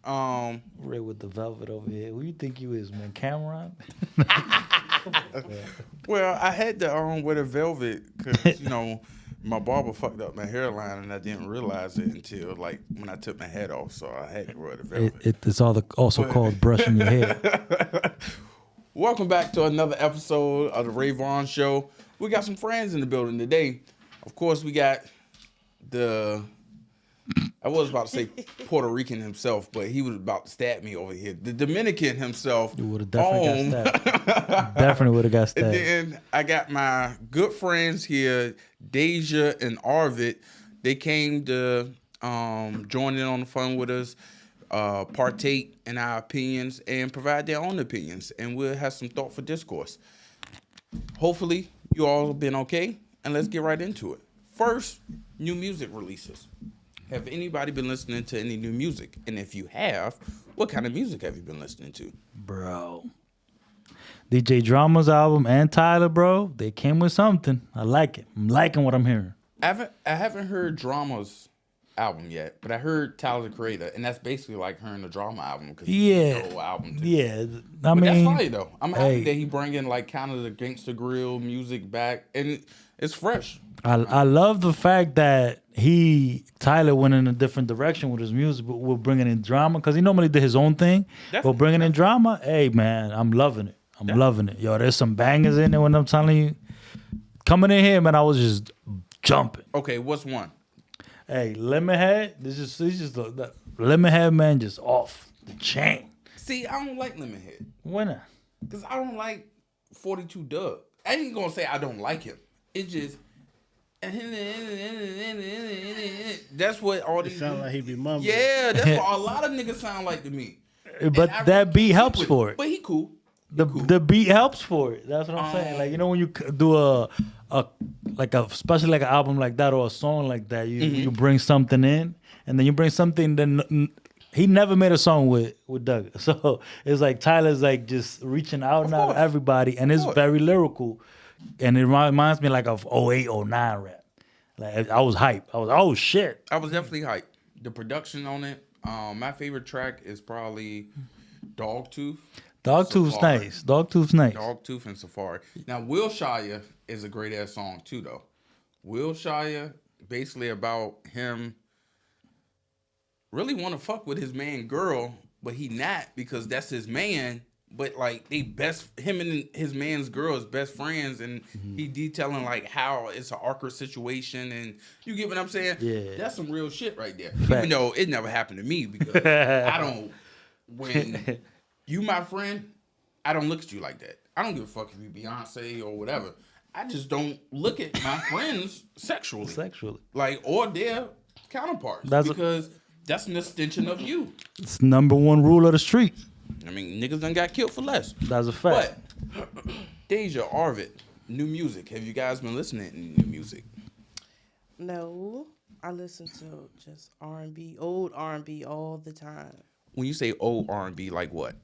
Ray with the velvet over here. Who you think you is, man? Cameron? Well, I had to wear the velvet because my barber fucked up my hairline and I didn't realize it until like when I took my hat off. So I had to wear the velvet. It's also called brushing your hair. Welcome back to another episode of the Ray Vaughan Show. We got some friends in the building today. Of course, we got I was about to say Puerto Rican himself, but he was about to stab me over here. The Dominican himself. You would have definitely got stabbed. Definitely would have got stabbed. And then I got my good friends here, Deja and Arvid. They came to join in on the fun with us, partake in our opinions, and provide their own opinions. And we'll have some thoughtful discourse. Hopefully, you all have been okay, and let's get right into it. First, new music releases. Have anybody been listening to any new music? And if you have, what kind of music have you been listening to? Bro. DJ Drama's album and Tyler, bro, they came with something. I like it. I'm liking what I'm hearing. I haven't heard Drama's album yet, but I heard Tyler the Creator, and that's basically like hearing the Drama album because yeah, the whole album too. Yeah, but that's funny though. I'm happy that he bringing like kind of the gangster grill music back, and it's fresh. I love the fact that Tyler went in a different direction with his music, but we're bringing in drama because he normally did his own thing. But bringing in drama, hey man, I'm loving it. I'm loving it. Yo, there's some bangers in there when I'm telling you. Coming in here, man, I was just jumping. Okay, what's one? Hey, Lemonhead. This is the Lemonhead, man, just off the chain. See, I don't like Lemonhead. Why not? Because I don't like 42 Doug. I ain't gonna say I don't like him. It just that's what all these sound like he be mumbling. Yeah, that's what a lot of niggas sound like to me. But that beat helps for it. But he cool. The beat helps for it. That's what I'm saying. Like, you know, when you do especially like an album like that or a song like that, you bring something in, and then you bring something that he never made a song with Doug. So it's like Tyler's like just reaching out now to everybody, and it's very lyrical, and it reminds me like of 08, 09 rap. Like I was hyped. I was oh shit. I was definitely hyped. The production on it. My favorite track is probably Dogtooth. Dogtooth's nice. Dogtooth's nice. Dogtooth and Safari. Now, Wilshire is a great ass song too, though. Wilshire, basically about him really want to fuck with his man girl, but he not because that's his man. But like him and his man's girl is best friends, and he detailing like how it's an awkward situation, and you get what I'm saying? Yeah, that's some real shit right there. Even though it never happened to me because I don't when. You my friend, I don't look at you like that. I don't give a fuck if you Beyonce or whatever. I just don't look at my friends sexually. Like, or their counterparts. Because that's an extension of you. It's #1 rule of the street. I mean, niggas done got killed for less. That's a fact. But, Deja, Arvid, new music. Have you guys been listening to new music? No. I listen to just R&B, old R&B all the time. When you say old R&B, like what?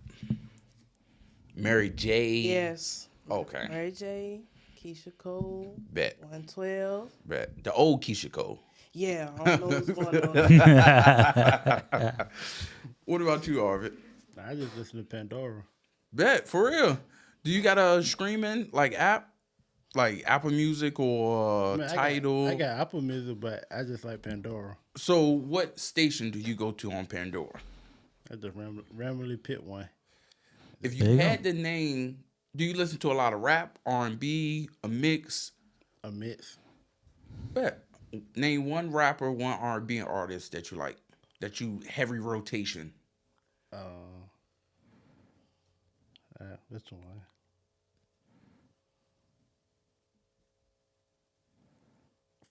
Mary J? Yes. Okay. Mary J, Keisha Cole. Bet. 112. Bet. The old Keisha Cole. Yeah, I don't know what's going on. What about you, Arvid? I just listen to Pandora. Bet, for real. Do you got a streaming like app? Like Apple Music or Tidal? I got Apple Music, but I just like Pandora. So what station do you go to on Pandora? I just randomly pick one. If you had the name, do you listen to a lot of rap, R&B, a mix? A mix. Bet. Name one rapper, one R&B artist that you like, that you heavy rotation. Which one?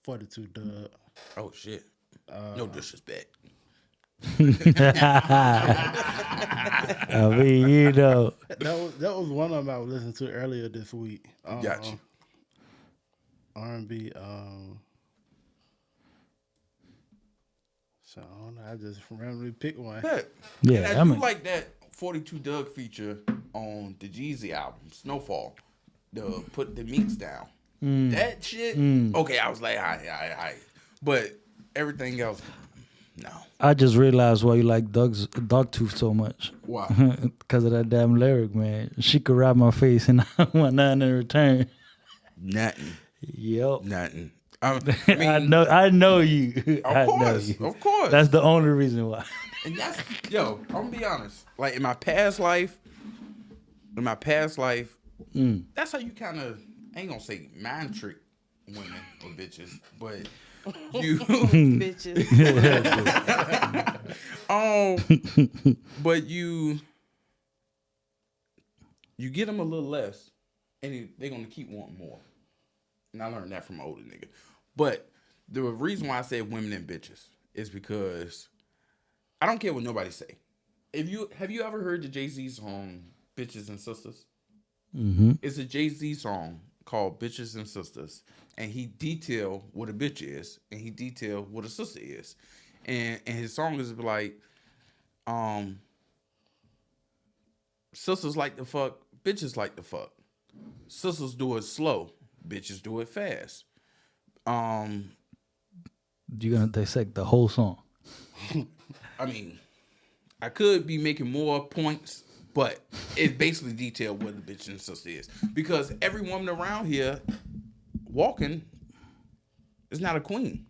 $42 Oh shit! No disrespect. I mean, you know, that was one of them I was listening to earlier this week. Gotcha. R&B. So I don't know. I just randomly picked one. Yeah, and I do like that 42 Doug feature on the Jeezy album, Snowfall. Put the Meeks down. That shit. Okay, I was like, all right. But everything else, No. I just realized why you like Dogtooth so much. Why? Because of that damn lyric, man. She could rub my face and I want nothing in return. Nothing. Yep. Nothing. I mean, I know you. Of course. That's the only reason why. And that's, yo, I'm gonna be honest. Like in my past life, that's how you kind of, I ain't gonna say mind trick women or bitches, but you, Bitches. but you get them a little less, and they're gonna keep wanting more. And I learned that from an older nigga. But the reason why I said women and bitches is because I don't care what nobody say. Have you ever heard the Jay-Z song "Bitches and Sisters"? Mm-hmm. It's a Jay-Z song called "Bitches and Sisters," and he detail what a bitch is, and he detail what a sister is, and his song is like, sisters like to fuck, bitches like to fuck. Sisters do it slow, bitches do it fast. You're gonna dissect the whole song. I mean, I could be making more points, but it basically detailed what a bitch and sister is. Because every woman around here walking is not a queen.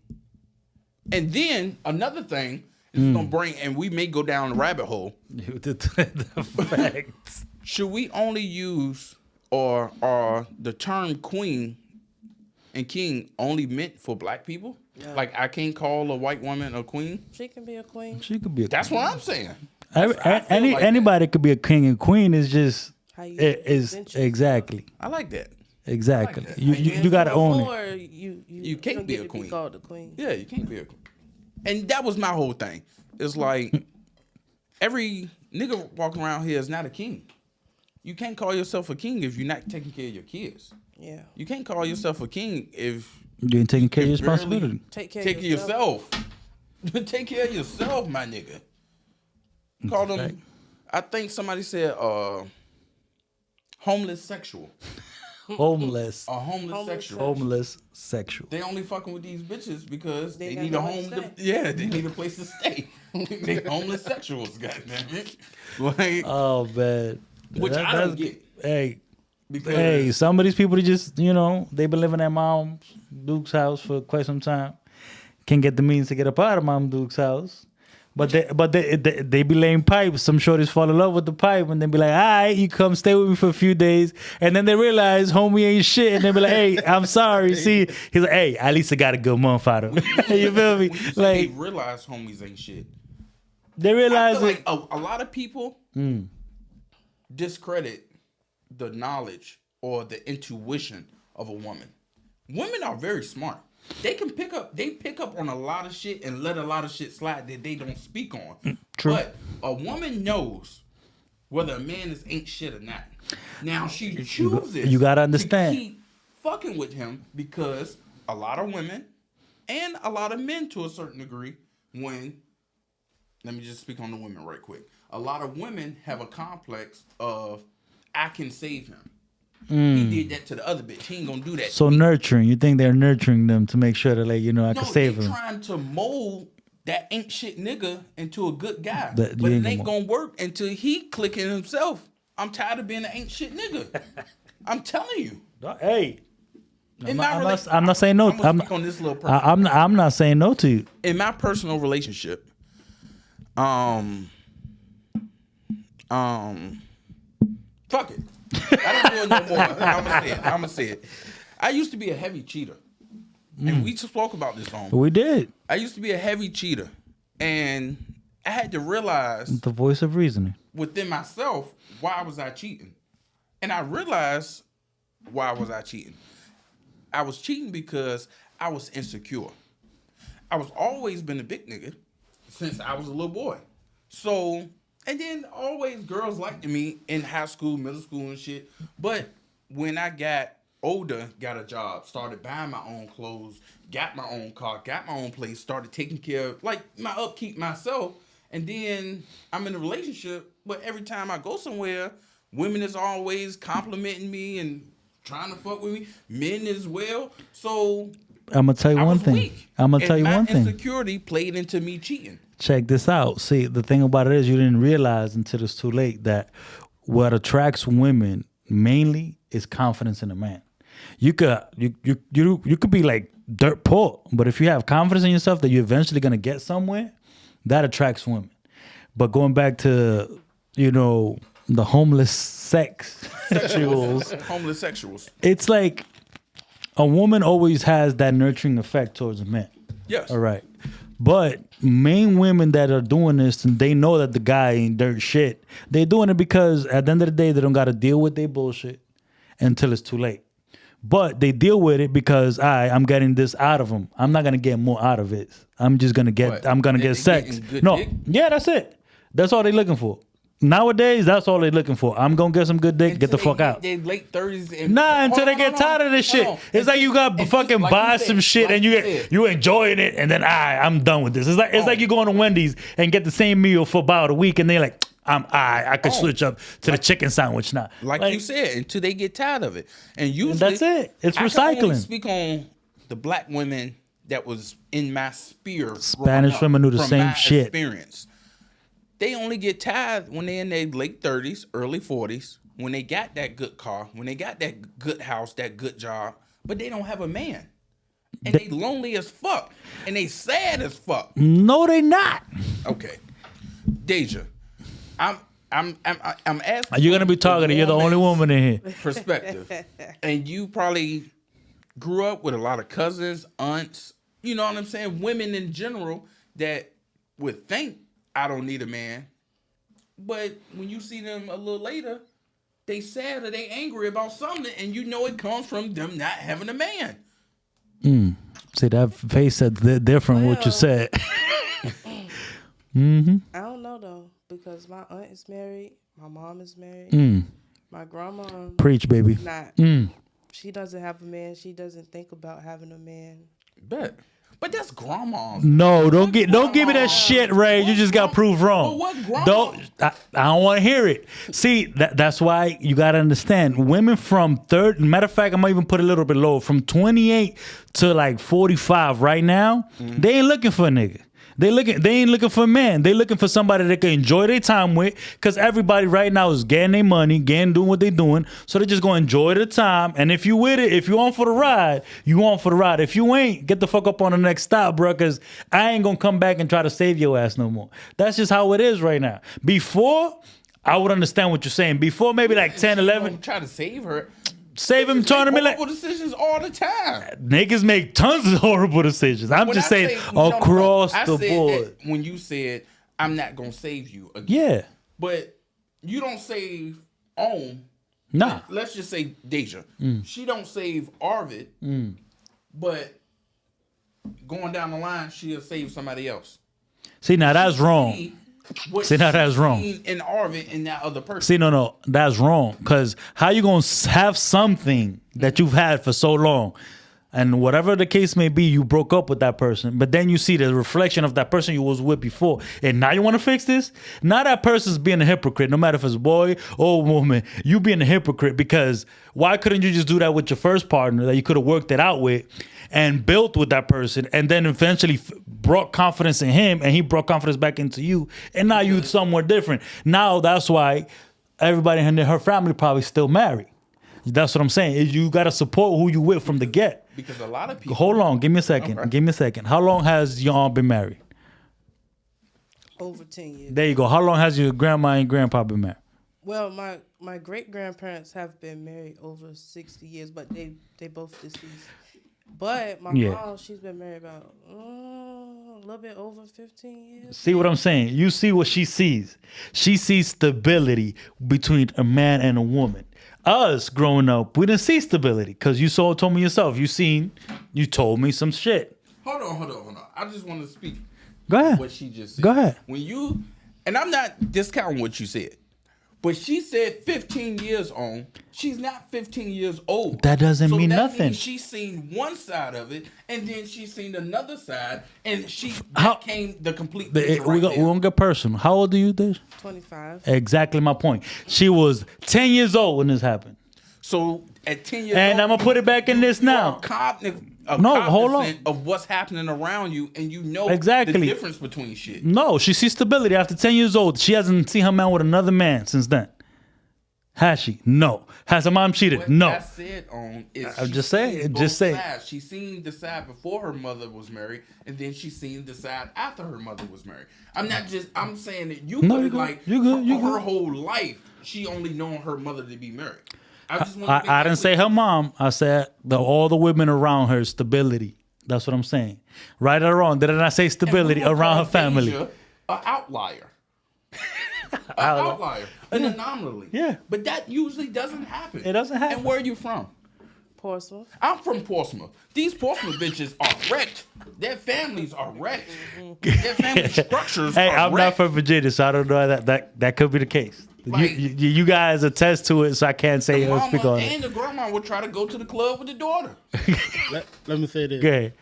And then another thing is gonna bring, and we may go down the rabbit hole. The facts. Should we only use or the term queen and king only meant for black people? No. Like I can't call a white woman a queen? She can be a queen. She could be a That's queen. what I'm saying. Anybody could be a king and queen. Is just How you is present yourself. exactly. I like that. Exactly. I like that. You gotta own it. Before, you can't don't be get a to queen. called a queen. Yeah, you can't be a queen. And that was my whole thing. It's like every nigga walking around here is not a king. You can't call yourself a king if you're not taking care of your kids. Yeah. You can't call yourself a king if You ain't taking care of your you barely responsibility. Take care take of care of yourself. Take care of yourself, my nigga. Call them. I think somebody said homeless sexual. Homeless. A homeless sexual. Homeless sexual. They only fucking with these bitches because They they got need a nowhere to home. stay. Yeah, they need a place to stay. They homeless sexuals, goddammit. Like, Oh man. which I don't get. Hey, Because hey, some of these people just, they been living at Mom Duke's house for quite some time. Can't get the means to get up out of Mom Duke's house. But they be laying pipes. Some shorties fall in love with the pipe and they be like, all right, you come stay with me for a few days. And then they realize homie ain't shit. And they be like, hey, I'm sorry. See, he's like, hey, at least I got a good month out of him. You feel me? when you say Like, they realize homies ain't shit. they I realize feel it. like a lot of people discredit the knowledge or the intuition of a woman. Women are very smart. They pick up on a lot of shit and let a lot of shit slide that they don't speak on. True. But a woman knows whether a man is ain't shit or not. Now she chooses. You gotta understand. to keep fucking with him because a lot of women and a lot of men to a certain degree, let me just speak on the women right quick. A lot of women have a complex of I can save him. He did that to the other bitch. He ain't gonna do that. So nurturing. You think they're nurturing them to make sure that, like, I can save they them. trying to mold that ain't shit nigga into a good guy. That But you it ain't ain't gonna work until he clicking himself. I'm tired of being an ain't shit nigga. I'm telling you. Hey, I'm not saying no. I'm gonna speak on this little person. I'm not saying no to you. In my personal relationship, fuck it. I don't do it no more. I'm gonna say it. I used to be a heavy cheater. And we spoke about this on. We did. I used to be a heavy cheater. And I had to realize The voice of reasoning. within myself, why was I cheating? And I realized why was I cheating. I was cheating because I was insecure. I was always been a big nigga since I was a little boy. So, and then always girls liked me in high school, middle school and shit. But when I got older, got a job, started buying my own clothes, got my own car, got my own place, started taking care of like my upkeep myself. And then I'm in a relationship, but every time I go somewhere, women is always complimenting me and trying to fuck with me, men as well. So I'm gonna tell you I one was thing. weak. I'm gonna tell you my one thing. insecurity played into me cheating. Check this out. See, the thing about it is you didn't realize until it's too late that what attracts women mainly is confidence in a man. You could be like dirt poor, but if you have confidence in yourself that you're eventually gonna get somewhere, that attracts women. But going back to, the homeless sexuals, Homeless sexuals. it's like a woman always has that nurturing effect towards a man. Yes. All right. But main women that are doing this, and they know that the guy ain't dirt shit, they're doing it because at the end of the day, they don't got to deal with their bullshit until it's too late. But they deal with it because I'm getting this out of them. I'm not going to get more out of it. I'm just going to get, What? I'm going to They get sex. getting good No. dick? Yeah, that's it. That's all they're looking for. Nowadays, that's all they're looking for. I'm going to get some good dick, get the fuck out. They late 30s. And, Nah, until they get tired of this shit. It's like you got fucking buy some shit and you enjoying it, and then I'm done with this. It's like you going to Wendy's and get the same meal for about a week, and they're like, I could switch up to the chicken sandwich now. Like you said, until they get tired of it. And usually that's it. It's I can only recycling. speak on the black women that was in my sphere. Spanish women do the from same my shit. Experience. They only get tired when they're in their late 30s, early 40s, when they got that good car, when they got that good house, that good job, but they don't have a man. And they lonely as fuck. And they sad as fuck. No, they not. Okay. Deja, I'm asking. You're gonna be talking. You're the only woman in here. Perspective. And you probably grew up with a lot of cousins, aunts, you know what I'm saying? Women in general that would think I don't need a man. But when you see them a little later, they sad or they angry about something, and you know it comes from them not having a man. See, that face said different what you said. I don't know though, because my aunt is married, my mom is married, my grandma Preach, baby. not. She doesn't have a man. She doesn't think about having a man. Bet. But that's grandma's. No, don't give me that shit, Ray. You just got proved wrong. But what grandma? I don't want to hear it. See, that's why you got to understand. Women from matter of fact, I might even put a little bit lower, from 28 to like 45 right now, they ain't looking for a nigga. They ain't looking for a man. They looking for somebody they can enjoy their time with, because everybody right now is getting their money, doing what they doing. So they just gonna enjoy the time. And if you with it, if you on for the ride, you on for the ride. If you ain't, get the fuck up on the next stop, bro, because I ain't gonna come back and try to save your ass no more. That's just how it is right now. Before, I would understand what you're saying. Before, maybe like 10, 11. Try to save her. Save him, turn him in like. Horrible decisions all the time. Niggas make tons of horrible decisions. I'm just saying across the board. When you said, I'm not going to save you again. Yeah. But you don't save Om. Nah. Let's just say Deja. She don't save Arvid. But going down the line, she'll save somebody else. See, now that's wrong. See, now that's wrong. In Arvid and that other person. See, no, that's wrong. Because how you going to have something that you've had for so long, and whatever the case may be, you broke up with that person, but then you see the reflection of that person you was with before, and now you want to fix this? Now that person's being a hypocrite, no matter if it's a boy or a woman, you being a hypocrite, because why couldn't you just do that with your first partner that you could have worked it out with and built with that person, and then eventually brought confidence in him, and he brought confidence back into you, and now you somewhere different. Now that's why everybody in her family probably still married. That's what I'm saying. You got to support who you with from the get. Because a lot of people. Hold on, give me a second. Okay. Give me a second. How long has your aunt been married? Over 10 years. There you go. How long has your grandma and grandpa been married? Well, my great grandparents have been married over 60 years, but they both deceased. But my mom, she's been married about a little bit over 15 years. See what I'm saying? You see what she sees. She sees stability between a man and a woman. Us growing up, we didn't see stability, because you told me yourself. You told me some shit. Hold on. I just want to speak. Go ahead. What she just said. Go ahead. And I'm not discounting what you said, but she said 15 years on. She's not 15 years old. That doesn't mean that nothing. Means she's seen one side of it, and then she's seen another side, and came the complete picture We're going to get personal. How old are you, Dish? 25. Exactly my point. She was 10 years old when this happened. So at 10 years And old, I'm gonna put it back in this now. Hold on. Of what's happening around you, and you know Exactly. the difference between shit. No, she sees stability after 10 years old. She hasn't seen her man with another man since then. Has she? No. Has her mom cheated? What No. that's said on is I'm she just saying, seen just both saying. sides. She seen the side before her mother was married, and then she seen the side after her mother was married. I'm saying that you No, put you it good. like You good. You for her good. whole life, she only known her mother to be married. I didn't say her mom. I said all the women around her, stability. That's what I'm saying. Right or wrong, did I not say stability around her family? An outlier. An outlier. An anomaly. Yeah. But that usually doesn't happen. It doesn't happen. And where are you from? Portsmouth. I'm from Portsmouth. These Portsmouth bitches are wrecked. Their families are wrecked. Their family structures Hey, are I'm not wrecked. from Virginia, so I don't know that could be the case. Like- you guys attest to it, so I can't say The or mama speak on and it. the grandma would try to go to the club with the daughter. Let me say this. Go ahead.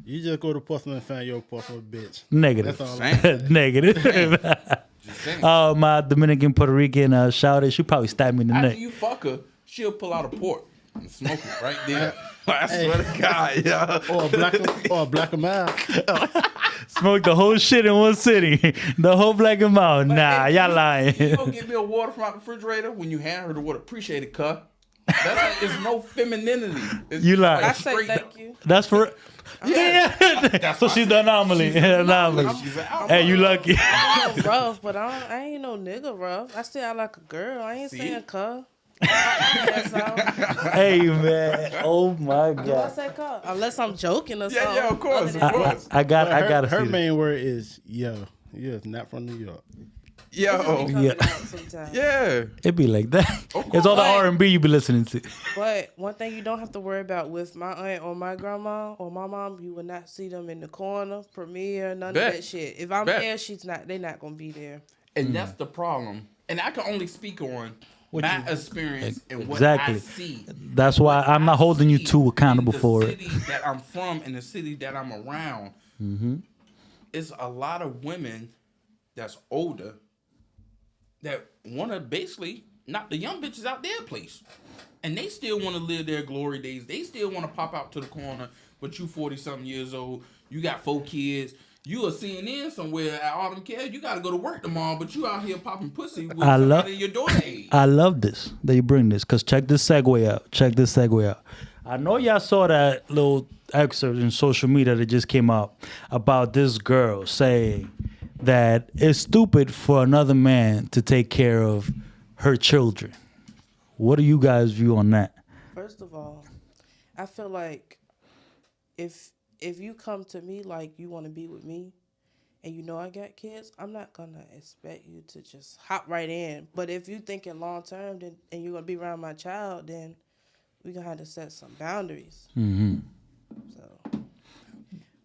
You just go to Portsmouth and find your Portsmouth bitch. Negative. That's all. Same. Negative. Just saying. My Dominican Puerto Rican shouted, she probably stabbed me in the After neck. you fuck her, she'll pull out a port and smoke it right there. I swear to God, yeah. Or a black and mild. Smoked the whole shit in one city. The whole black and mild. Nah, Hey, y'all You lying. go get me a water from out the refrigerator when you hand her the water. Appreciate it, cuh. That's like, there's no femininity. It's You lie. I say straight thank you. That's for. Yeah. So why I she's said the anomaly. Anomaly. She's an outlier. Hey, you lucky. I'm rough, but I ain't no nigga rough. I still like a girl. I ain't saying cuh. That's all. Hey, man. Oh, my Do I God. say cuh? Unless I'm joking or Yeah, something. yeah, of course, Other than of that, course. I gotta her see this. main word is yo. You is not from New York. it just be Yo, coming Yeah. out sometimes. yeah. It be like that. Of It's all the course. R&B you be listening to. But one thing you don't have to worry about with my aunt or my grandma or my mom, you will not see them in the corner, premiere, none Bet. of that shit. If I'm Bet. there, they're not gonna be there. And that's the problem. And I can only speak on my experience and what Exactly. I see. That's why I'm not holding you too accountable for in it. the city that I'm from and the city that I'm around, it's a lot of women that's older that want to basically knock the young bitches out their place. And they still want to live their glory days. They still want to pop out to the corner, but you 40-something years old, you got 4 kids, you a CNN somewhere at Autumn Care, you got to go to work tomorrow, but you out here popping pussy with somebody your daughter age. I love this that you bring this, because check this segue out. I know y'all saw that little excerpt in social media that just came out about this girl saying that it's stupid for another man to take care of her children. What do you guys view on that? First of all, I feel like if you come to me like you want to be with me and you know I got kids, I'm not going to expect you to just hop right in. But if you thinking long term then, and you're going to be around my child, then we're going to have to set some boundaries. Mm-hmm. So,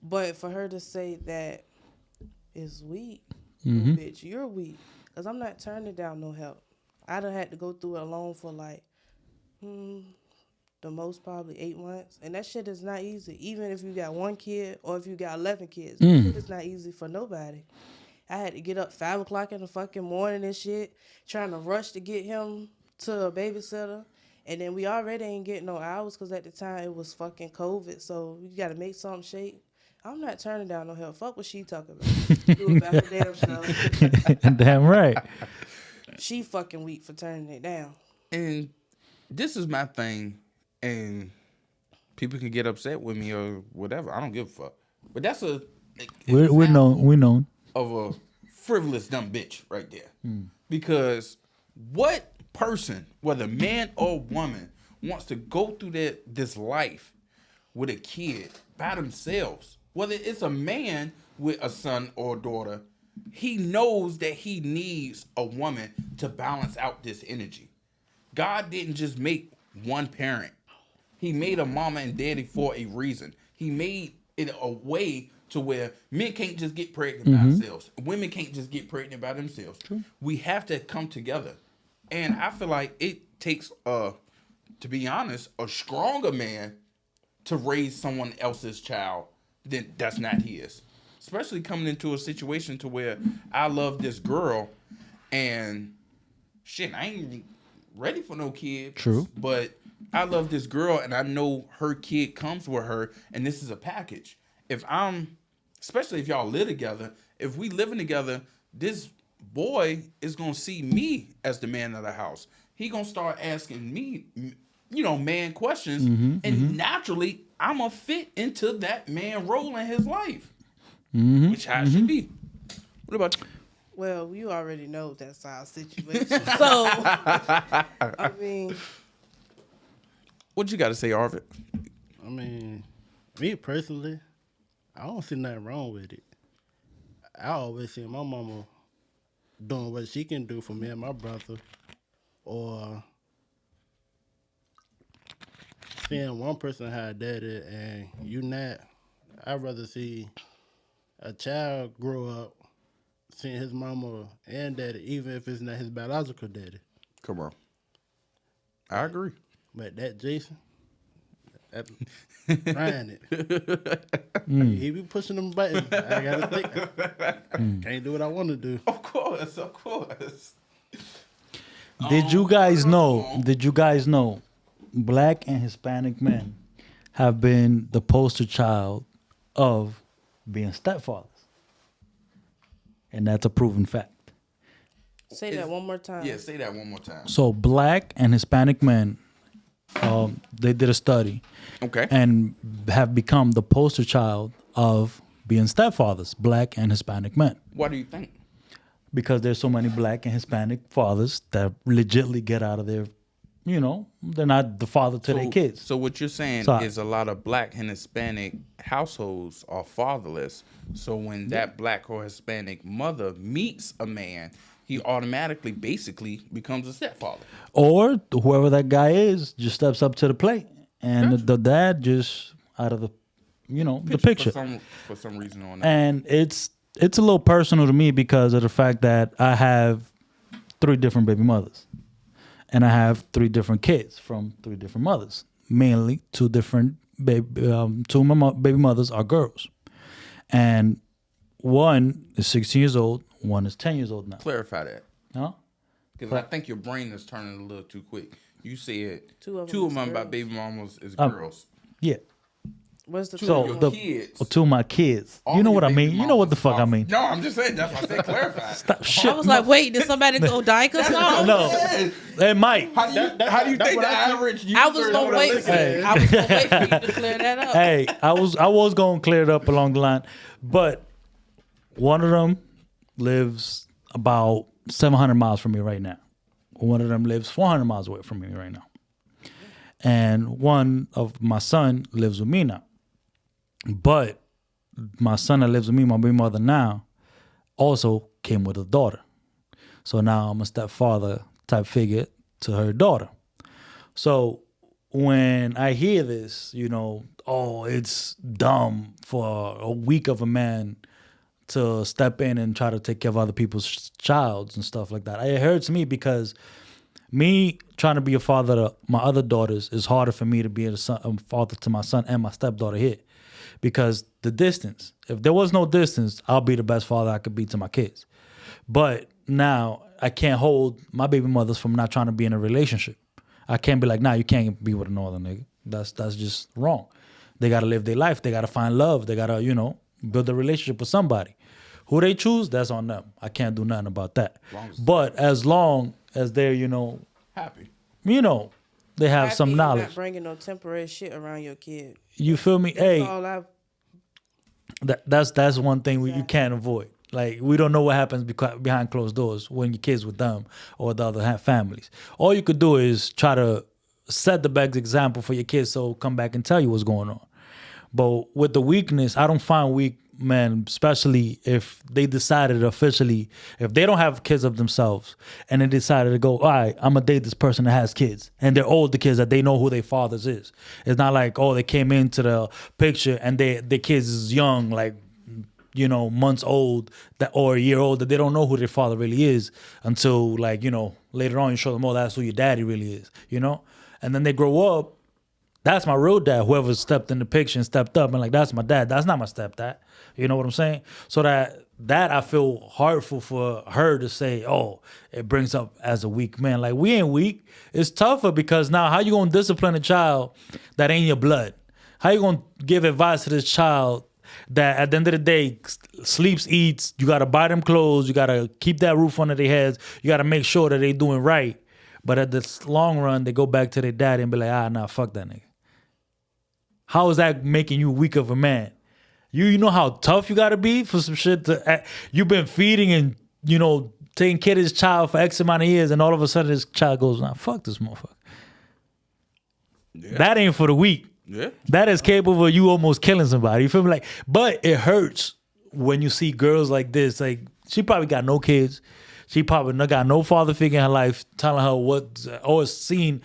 but for her to say that it's weak, Mm-hmm. bitch, you're weak. Because I'm not turning down no help. I done had to go through it alone for like, the most probably 8 months. And that shit is not easy. Even if you got 1 kid or if you got 11 kids. That shit is not easy for nobody. I had to get up 5 o'clock in the fucking morning and shit, trying to rush to get him to a babysitter. And then we already ain't getting no hours because at the time it was fucking COVID. So you got to make something shake. I'm not turning down no help. Fuck what she talking about. Do it by her damn self. Damn right. She fucking weak for turning it down. And this is my thing, and people can get upset with me or whatever. I don't give a fuck. But that's We're known. of a frivolous dumb bitch right there. Because what person, whether man or woman, wants to go through this life with a kid by themselves? Whether it's a man with a son or a daughter, he knows that he needs a woman to balance out this energy. God didn't just make one parent. He made a mama and daddy for a reason. He made it a way to where men can't just get pregnant by themselves. Women can't just get pregnant by themselves. True. We have to come together. And I feel like it takes, to be honest, a stronger man to raise someone else's child than that's not his. Especially coming into a situation to where I love this girl and shit, I ain't ready for no kids. True. But I love this girl and I know her kid comes with her and this is a package. Especially if y'all live together, if we living together, this boy is going to see me as the man of the house. He going to start asking me, man questions. And naturally, I'm going to fit into that man role in his life. Which how it should be. What about you? Well, you already know that's our situation. So, I mean, What you got to say, Arvid? I mean, me personally, I don't see nothing wrong with it. I always see my mama doing what she can do for me and my brother, or seeing one person have a daddy and you not. I'd rather see a child grow up seeing his mama and daddy, even if it's not his biological daddy. Come on. I agree. But that Jason, that trying it. He be pushing them buttons. I gotta think. Can't do what I want to do. Of course. Did you guys know Black and Hispanic men have been the poster child of being stepfathers? And that's a proven fact. say that one more time. Yeah, say that one more time. So Black and Hispanic men, they did a study. Okay. And have become the poster child of being stepfathers, Black and Hispanic men. What do you think? Because there's so many Black and Hispanic fathers that legitimately get out of their, they're not the father to their kids. So what you're saying is a lot of Black and Hispanic households are fatherless. So when that Black or Hispanic mother meets a man, he automatically basically becomes a stepfather. Or whoever that guy is just steps up to the plate. And the dad just out of the, the picture. For some reason or another. And it's a little personal to me because of the fact that I have 3 different baby mothers. And I have 3 different kids from 3 different mothers. Mainly 2 different two of my baby mothers are girls. And one is 16 years old, one is 10 years old now. Clarify that. Huh? Because I think your brain is turning a little too quick. You said Two of two of them is my girls. baby mamas is girls. Yeah. What's the So your the kids. 2 of my kids. All You know your what I baby mean? You know what the mamas fuck I are- mean. No, I'm just saying. That's why I said clarify. Stop shit. I was like, wait, did somebody go dyke or something? No. Hey, Mike. How do you think the average user I was gonna wait for Hey. you. I was gonna wait for you to clear that up. Hey, I was going to clear it up along the line. But one of them lives about 700 miles from me right now. One of them lives 400 miles away from me right now. And one of my son lives with me now. But my son that lives with me, my baby mother now, also came with a daughter. So now I'm a stepfather type figure to her daughter. So when I hear this, it's dumb for a weak of a man to step in and try to take care of other people's childs and stuff like that. It hurts me because me trying to be a father to my other daughters is harder for me to be a father to my son and my stepdaughter here. Because the distance, if there was no distance, I'll be the best father I could be to my kids. But now I can't hold my baby mothers from not trying to be in a relationship. I can't be like, nah, you can't be with another nigga. That's just wrong. They got to live their life. They got to find love. They got to, build a relationship with somebody. Who they choose, that's on them. I can't do nothing about that. But as long as they're, Happy. they have Happy some you're knowledge. Not bringing no temporary shit around your kid. You feel me? That's Hey, all I. that's one thing you can't avoid. Like, we don't know what happens behind closed doors when your kids with them or the other families. All you could do is try to set the best example for your kids so come back and tell you what's going on. But with the weakness, I don't find weak men, especially if they decided officially, if they don't have kids of themselves and they decided to go, all right, I'm going to date this person that has kids. And they're older kids that they know who their fathers is. It's not like, they came into the picture and their kids is young, like, months old or a year old, that they don't know who their father really is until, like, later on you show them, that's who your daddy really is, And then they grow up, that's my real dad, whoever stepped in the picture and stepped up and like, that's my dad. That's not my stepdad. You know what I'm saying? So that I feel hurtful for her to say, oh, it brings up as a weak man. Like, we ain't weak. It's tougher because now how you gonna discipline a child that ain't your blood? How you gonna give advice to this child that at the end of the day sleeps, eats, you gotta buy them clothes, you gotta keep that roof under their heads, you gotta make sure that they doing right. But at the long run, they go back to their daddy and be like, nah, fuck that nigga. How is that making you weak of a man? You know how tough you gotta be for some shit to you've been feeding and taking care of this child for X amount of years, and all of a sudden this child goes, nah, fuck this motherfucker. Yeah. That ain't for the weak. Yeah. That is capable of you almost killing somebody. You feel me? Like, but it hurts when you see girls like this. Like, she probably got no kids. She probably not got no father figure in her life telling her what or seen.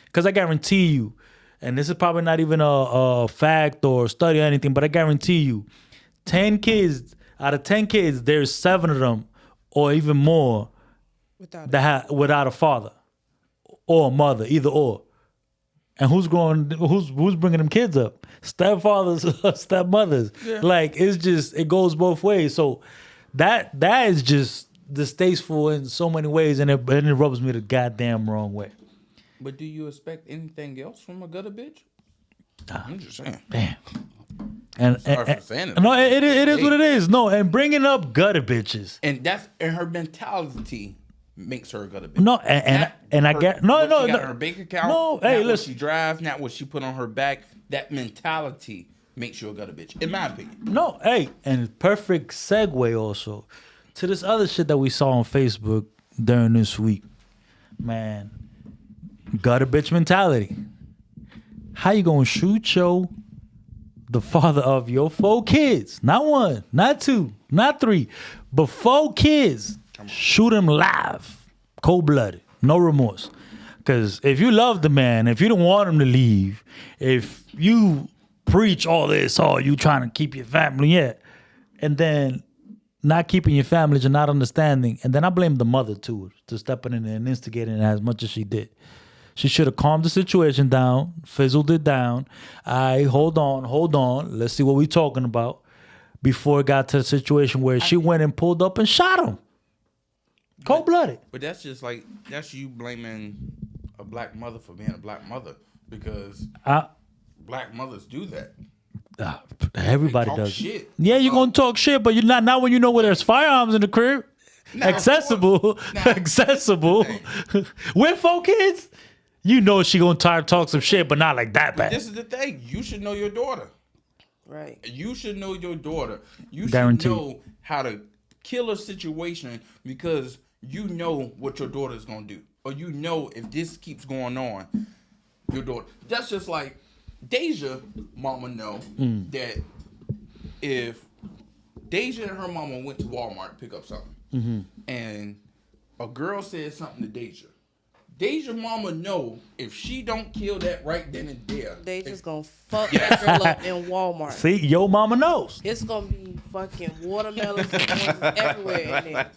Because I guarantee you, and this is probably not even a fact or study or anything, but I guarantee you, 10 kids, out of 10 kids, there's 7 of them or even more without a father or a mother, either or. And who's bringing them kids up? Stepfathers, stepmothers. Yeah. Like, it goes both ways. So that is just distasteful in so many ways, and it rubs me the goddamn wrong way. But do you expect anything else from a gutter bitch? I'm just saying. Damn. Sorry for saying it. No, it is what it is. No, and bringing up gutter bitches. And her mentality makes her a gutter bitch. No, and I get no. She got her bank account. No, hey, listen. What she drives, not what she put on her back. That mentality makes you a gutter bitch, in my opinion. No, hey, and perfect segue also to this other shit that we saw on Facebook during this week. Man, gutter bitch mentality. How you gonna shoot the father of your 4 kids? Not 1, not 2, not 3, but 4 kids. Shoot him live, cold-blooded, no remorse. Because if you love the man, if you don't want him to leave, if you preach all this, you trying to keep your family, and then not keeping your family, you're not understanding, and then I blame the mother too, to stepping in and instigating it as much as she did. She should have calmed the situation down, fizzled it down. Hold on, let's see what we talking about, before it got to the situation where she went and pulled up and shot him. Cold-blooded. But that's just like, that's you blaming a black mother for being a black mother, because black mothers do that. Everybody does. Shit. Yeah, you're gonna talk shit, but you're not when you know where there's firearms in the crib. Accessible. With 4 kids, you know she gonna talk some shit, but not like that bad. This is the thing. You should know your daughter. Right. You should know your daughter. You Guaranteed. should know how to kill a situation, because you know what your daughter is gonna do, or you know if this keeps going on, your daughter. That's just like Deja mama know that if Deja and her mama went to Walmart to pick up something, and a girl said something to Deja mama know if she don't kill that right then and there, Deja's gonna fuck that girl up in Walmart. See, your mama knows. It's gonna be fucking watermelons and oranges everywhere in there.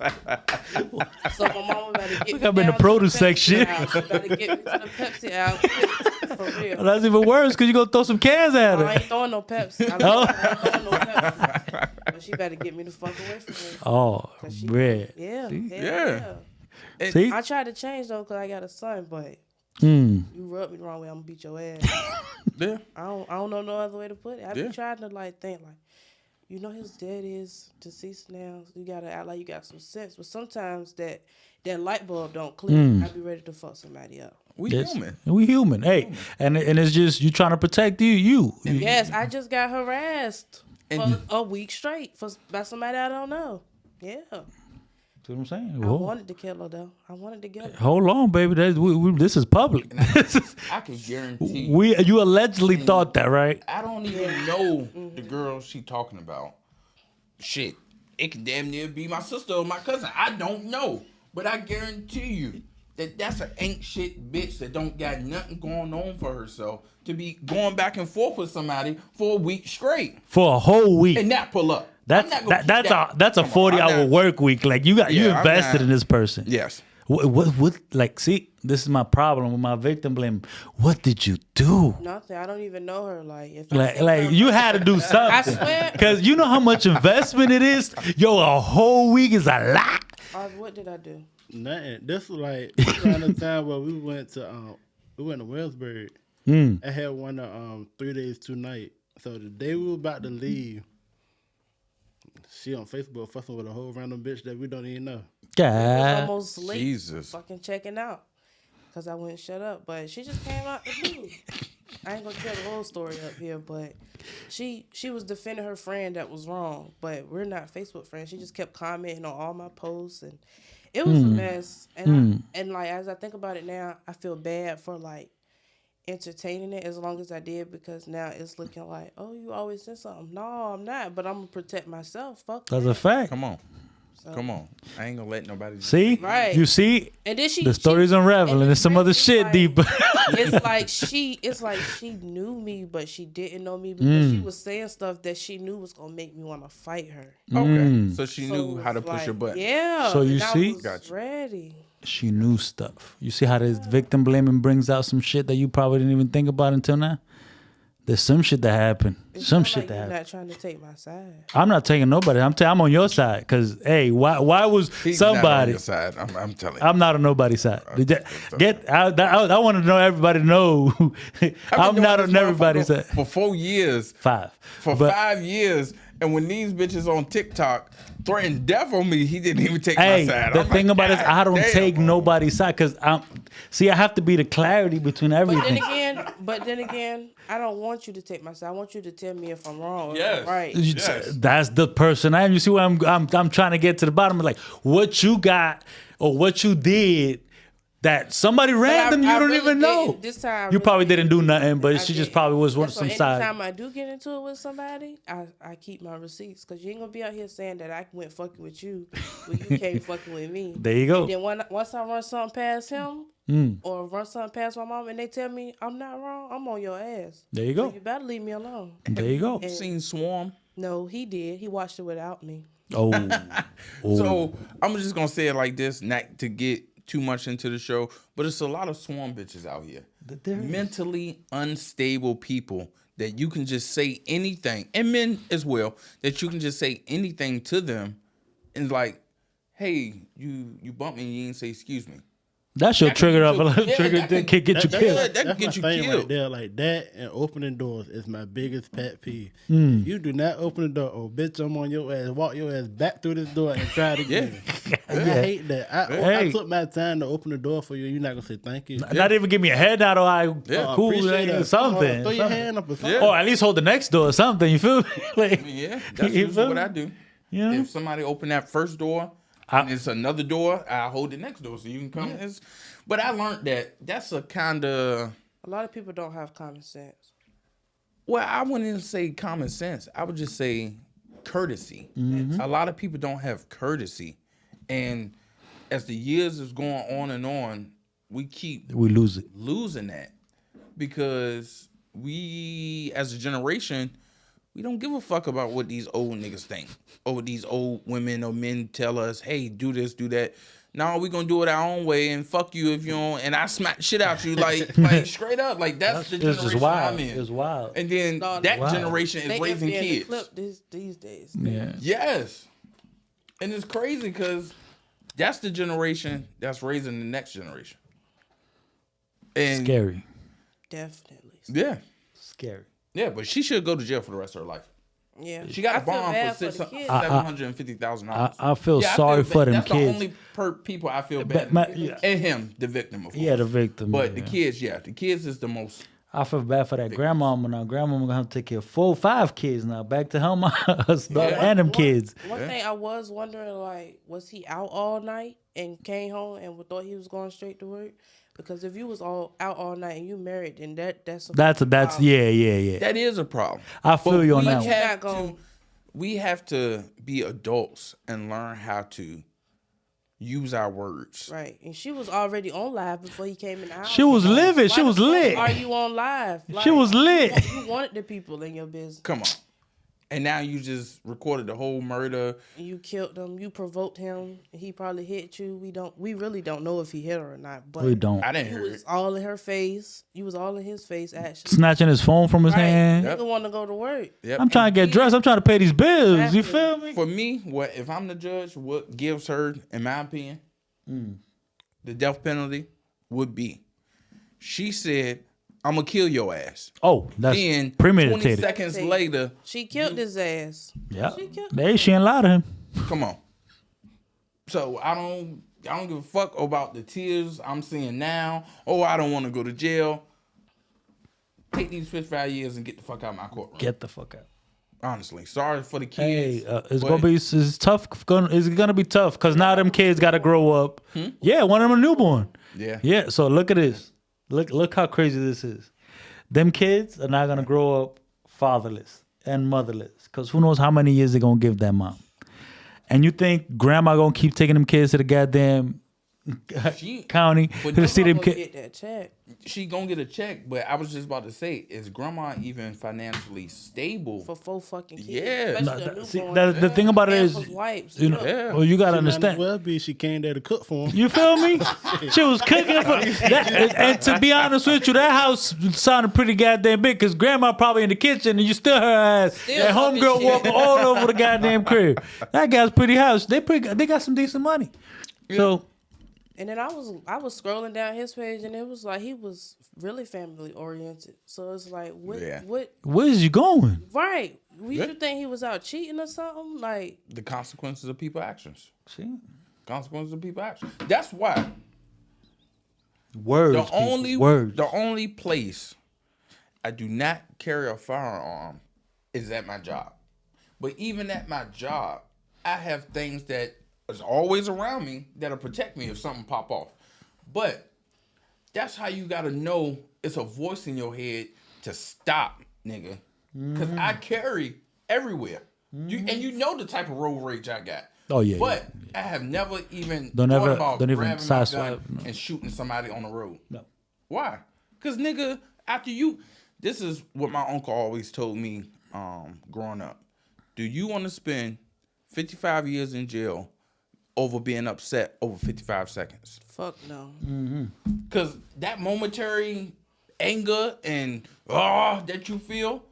So my mama better get me I'm in the down produce to the Pepsi section. aisle. She better get me to the Pepsi aisle. For real. That's even worse because you're gonna throw some cans at her. I ain't throwing no Pepsi. I ain't throwing no Pepsi. But she better get me the fuck away from me. Oh, man. Yeah. See? I tried to change though because I got a son, but you rub me the wrong way, I'm gonna beat your ass. Yeah. I don't know no other way to put it. I be trying to think his dad is deceased now. So you gotta act like you got some sense. But sometimes that light bulb don't click. I be ready to fuck somebody up. We human. We human. Hey, and it's just you trying to protect you. Yes, I just got harassed for a week straight by somebody I don't know. Yeah. See what I'm saying? I wanted to kill her though. I wanted to get her. Hold on, baby. This is public. I can guarantee you allegedly thought that, right? I don't even know the girl she talking about. Shit, it can damn near be my sister or my cousin. I don't know, but I guarantee you that's an ain't shit bitch that don't got nothing going on for herself to be going back and forth with somebody for a week straight. For a whole week. And not pull up. That's a 40-hour work week. Like you invested in this person. Yes. What? Like, see, this is my problem with my victim blame. What did you do? Nothing. I don't even know her. Like, if Like you had to do something. I swear. Because you know how much investment it is? Yo, a whole week is a lot. What did I do? Nothing. This was like around the time where we went to Wellsburg. I had one 3 days, 2 nights. So the day we were about to leave, she on Facebook fussing with a whole random bitch that we don't even know. I was God. almost late. Jesus. Fucking checking out. Because I wouldn't shut up. But she just came out the blue. I ain't going to tell the whole story up here, but she was defending her friend that was wrong. But we're not Facebook friends. She just kept commenting on all my posts, and it was a mess. And and like, as I think about it now, I feel bad for like entertaining it as long as I did, because now it's looking like, oh, you always said something. No, I'm not, but I'm gonna protect myself. Fuck That's that. a fact. Come on. Come on. I ain't gonna let nobody See? Right. You see? And then The story's unraveling. There's some other shit like, deeper. it's like she knew me, but she didn't know me because she was saying stuff that she knew was gonna make me want to fight her. Okay. So she So knew how to it's push like, your button. Yeah. So you and I see? was Gotcha. ready. She knew stuff. You see how this victim blaming brings out some shit that you probably didn't even think about until now? There's some shit that happened. It's Some not shit like that you're happened. not trying to take my side. I'm not taking nobody. I'm on your side. Cause hey, why was He's not on somebody? your side. I'm telling you. I'm not on nobody's side. I want to know everybody to know. I'm been not doing on this everybody's motherfucker side. for 4 years. Five. For But, 5 years. And when these bitches on TikTok threatened death on me, he didn't even take my hey, side. the I'm thing like, about it is God I don't damn. take nobody's side because I have to be the clarity between everything. But then again, I don't want you to take my side. I want you to tell me if I'm wrong or if Yes. I'm right. Yes. That's the person I am. You see what I'm trying to get to the bottom of, like what you got or what you did that somebody random you I don't really even know. didn't. This time I You really probably didn't do nothing, but I she just didn't. probably was one That's some why side. anytime I do get into it with somebody, I keep my receipts, because you ain't gonna be out here saying that I went fucking with you when you came fucking with me. There you go. And then once I run something past him or run something past my mom and they tell me I'm not wrong, I'm on your ass. There you So go. you better leave me alone. There you go. You've seen Swarm? No, he did. He watched it without me. Oh. So I'm just gonna say it like this, not to get too much into the show, but it's a lot of Swarm bitches out here. There is. Mentally unstable people that you can just say anything, and men as well, that you can just say anything to them, and like, hey, you bumped me and you didn't say excuse me. That's your trigger of a Yeah, trigger that that can- can get you that- killed. that can That's get my you thing killed. right there. Like that and opening doors is my biggest pet peeve. Hmm. If you do not open the door, oh bitch, I'm on your ass. Walk your ass back through this door and try it again. I hate that. I Hey. took my time to open the door for you. You're not gonna say thank you. Not even give me a head nod or Yeah. cool Appreciate that. something. Throw your hand up or something. Yeah. Or at least hold the next door or something. You feel me? Like, Yeah, that's you usually feel what me? I do. Yeah. If somebody open that first door and it's another door, I hold the next door so you can come. But I learned that that's a kind of, A lot of people don't have common sense. well, I wouldn't even say common sense. I would just say courtesy. Mm-hmm. A lot of people don't have courtesy. And as the years is going on, we keep we lose it. losing that because we, as a generation, we don't give a fuck about what these old niggas think or what these old women or men tell us. Hey, do this, do that. No, we gonna do it our own way and fuck you if you don't. And I smack shit out you like straight up. Like that's the It's generation just wild. I'm in. It's wild. And then No, that wow. generation is They raising emptying the kids. clip these days. Yeah. Yes, and it's crazy because that's the generation that's raising the next generation. And Scary. Definitely. yeah, Scary. yeah, but she should go to jail for the rest of her life. Yeah. She got I a feel bond bad for the kids. $750,000. I feel sorry for them that's kids. the only people I feel bad. yeah. And him, the victim, of course. Yeah, the victim. But yeah. the kids is the most. I feel bad for that grandmama now. Grandmama gonna have to take care of 4, 5 kids now. Back to her mom and them kids. One thing I was wondering, like, was he out all night and came home and thought he was going straight to work? Because if you was out all night and you married, then that's That's yeah. That is a problem. I feel But you on we that one. have Not to- gonna- We have to be adults and learn how to use our words. right. And she was already on live before he came in the house. She was livid. She Why was the fuck lit. Are you on live? She was lit. You wanted the people in your business. Come on. And now you just recorded the whole murder. You killed him. You provoked him. He probably hit you. We really don't know if he hit her or not. But We don't. I didn't you hear was it. all in her face. You was all in his face. Actually, Snatching his phone from his right. hand. Yep. Nigga want to go to work. Yep. I'm trying to get dressed. I'm trying to pay these bills. You Exactly. feel me? For me, what if I'm the judge? What gives her, in my opinion, the death penalty would be. She said, "I'm gonna kill your ass." Oh, that's Then 20 premeditated. seconds later, She killed his ass. Yeah. She killed. She ain't lie to him. come on. So I don't give a fuck about the tears I'm seeing now. Oh, I don't want to go to jail. Take these 55 years and get the fuck out of my courtroom. Get the fuck out. Honestly, sorry for the Hey, kids. it's but gonna be it's tough. It's gonna be tough because now them kids got to grow up. Yeah, one of them a newborn. Yeah. Yeah. So look at this. Look how crazy this is. Them kids are not gonna grow up fatherless and motherless because who knows how many years they're gonna give their mom. And you think grandma gonna keep taking them kids to the goddamn She- county but to see them Gonna kids? get that check. She gonna get a check, but I was just about to say, is grandma even financially stable? For 4 fucking kids. Yeah. Especially No, a see, newborn. the thing about it is, Pampers, wipes. you know, Yeah. well, you gotta Might as understand. well be she came there to cook for him. You feel me? She was cooking for that, and to be honest with you, that house sounded pretty goddamn big because grandma probably in the kitchen and you still her ass. Still And talking homegirl shit. walking all over the goddamn crib. That guy's pretty house. They got some decent money. So And then I was scrolling down his page and it was like he was really family oriented. So it's like Yeah. what where's you going? right. Yeah. You think he was out cheating or something? Like The consequences of people's actions. See? Consequences of people's actions. That's why Words. the people, only words. the only place I do not carry a firearm is at my job. But even at my job, I have things that is always around me that'll protect me if something pop off. But that's how you gotta know it's a voice in your head to stop, nigga. Cause I carry everywhere. You know the type of road rage I got. Oh, yeah, But I have never even Don't thought ever- about don't even grabbing my sideswipe, gun no. and shooting somebody on the road. No. Why? Because, nigga, after you... This is what my uncle always told me growing up. Do you want to spend 55 years in jail over being upset over 55 seconds? fuck no. Because that momentary anger and that you feel,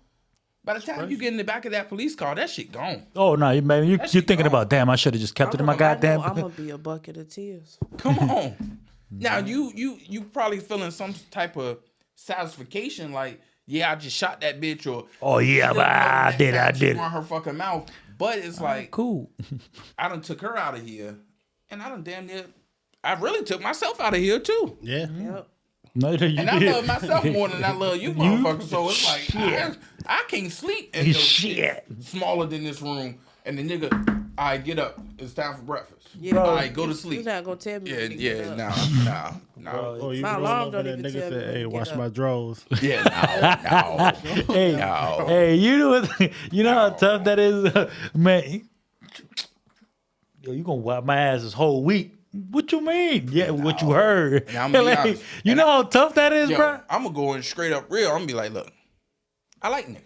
by the time you get in the back of that police car, that shit gone. Oh no, you man, you're shit thinking gone. about damn. I should have just kept it in my I'm goddamn. gonna be a bucket of tears. Come on. Now you probably feeling some type of satisfaction, like, yeah, I just shot that bitch, or Oh yeah, but I did. Run her fucking mouth. But it's like, Cool. I done took her out of here, and I done damn near, I really took myself out of here too. Yeah. Yep. No, you And I did. love myself more than I love you, motherfuckers. So it's like, I can't sleep in no shit smaller than this room. And the nigga, all right, get up. It's time for breakfast. Yeah. All right, go to You're sleep. not gonna tell me. Yeah, when to yeah, get up. no. Oh, you My roll alarm over don't that even nigga tell me said, when "Hey, to wash get my up." drawers." Yeah, no. Hey, No. hey, you know what? You know how tough that is, man. Yo, you gonna wipe my ass this whole week? What you mean? Yeah, what you heard? And I'm gonna be honest. You And know how tough that is, Yo, bro. I'm gonna go in straight up real. I'm gonna be like, look, I like niggas,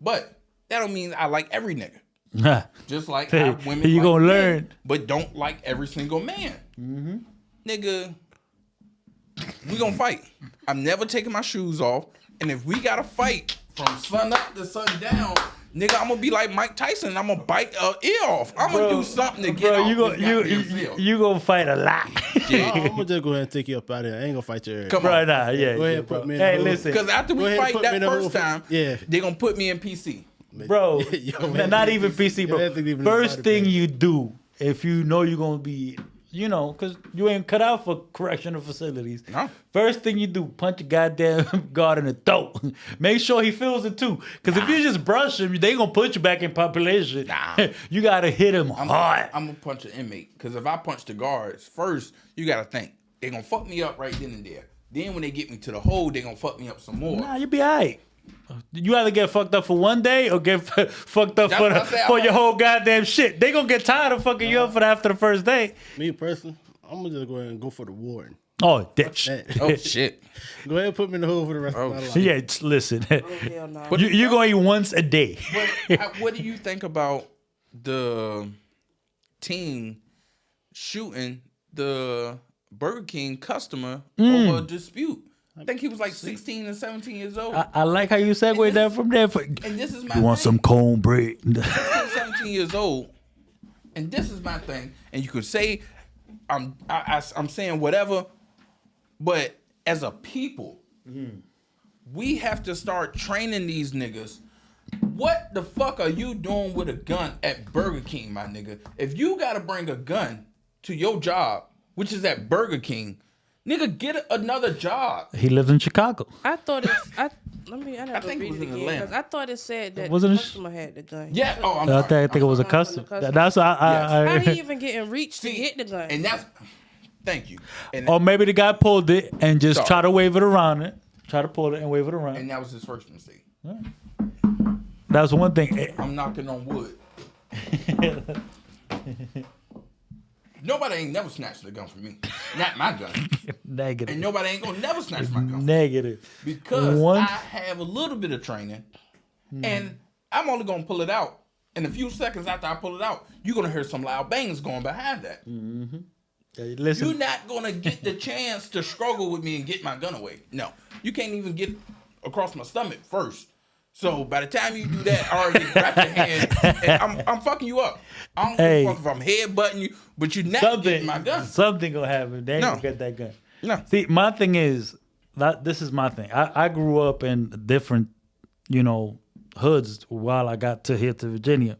but that don't mean I like every nigga. Just like Hey, how women you like gonna men, learn. but don't like every single man. Nigga, we gonna fight. I'm never taking my shoes off, and if we gotta fight from sun up to sun down, nigga, I'm gonna be like Mike Tyson. I'm gonna bite an ear off. I'm gonna do something to get Bro, off you this gonna goddamn field. you gonna fight a lot. I'm gonna just go ahead and take you up out of here. I ain't gonna fight your ass. Come Bro, on. nah, yeah. Go ahead yeah, and bro. put me in Hey, the booth. listen, Because after Go we ahead and fight put me that in the first booth. time, Yeah. they gonna put me in PC. bro. Yo, not even PC, bro. that thing even First started, thing man. you do if you know you're gonna be, because you ain't cut out for correctional facilities. No. First thing you do, punch a goddamn guard in the throat. Make sure he feels it too. Because if you just brush him, they gonna put you back in population. Nah. You gotta hit him hard. I'm gonna punch an inmate. Because if I punch the guards, first, you gotta think. They gonna fuck me up right then and there. Then when they get me to the hole, they gonna fuck me up some more. Nah, you be alright. You either get fucked up for one day or get fucked up That's what I said. for your whole goddamn shit. They gonna get tired of fucking you up for after the first day. Me personally, I'm gonna just go ahead and go for the warden. Oh, that That. Oh shit. Go ahead and put me in the hood for the rest of my life. Yeah, listen. Oh, hell no. You're going to eat once a day. What do you think about the team shooting the Burger King customer over a dispute? I think he was like 16 and 17 years old. I like how you segue that from there. And this is my You want thing. some cornbread? 16, 17 years old. And this is my thing. And you could say I'm saying whatever, but as a people, we have to start training these niggas. What the fuck are you doing with a gun at Burger King, my nigga? If you gotta bring a gun to your job, which is at Burger King, nigga, get another job. He lives in Chicago. I thought it's. I never think it read was it in again Atlanta. because I thought it said that Wasn't the it- customer had the gun. Yeah. Oh, I'm I sorry. think it was a I'm custom. from the custom. That's How I he even getting reached to See, get the gun? And that's thank you. And, Or maybe the guy pulled it and just Sorry. try to wave it around it. Try to pull it and wave it around. and that was his first mistake. That's one thing. I'm knocking on wood. Nobody ain't never snatched a gun from me. Not my gun. And Negative. nobody ain't gonna never snatch my gun. Negative. Because One- I have a little bit of training, and I'm only gonna pull it out. In a few seconds after I pull it out, you're gonna hear some loud bangs going behind that. Hey, listen. You're not gonna get the chance to struggle with me and get my gun away. No, you can't even get across my stomach first. So by the time you do that, I already wrapped your hand, and I'm fucking you up. I don't Hey. give a fuck if I'm headbutting you, but you're not getting my gun. Something gonna happen. They ain't No. gonna get that gun. No. See, my thing is that this is my thing. I grew up in different, hoods while I got to here to Virginia,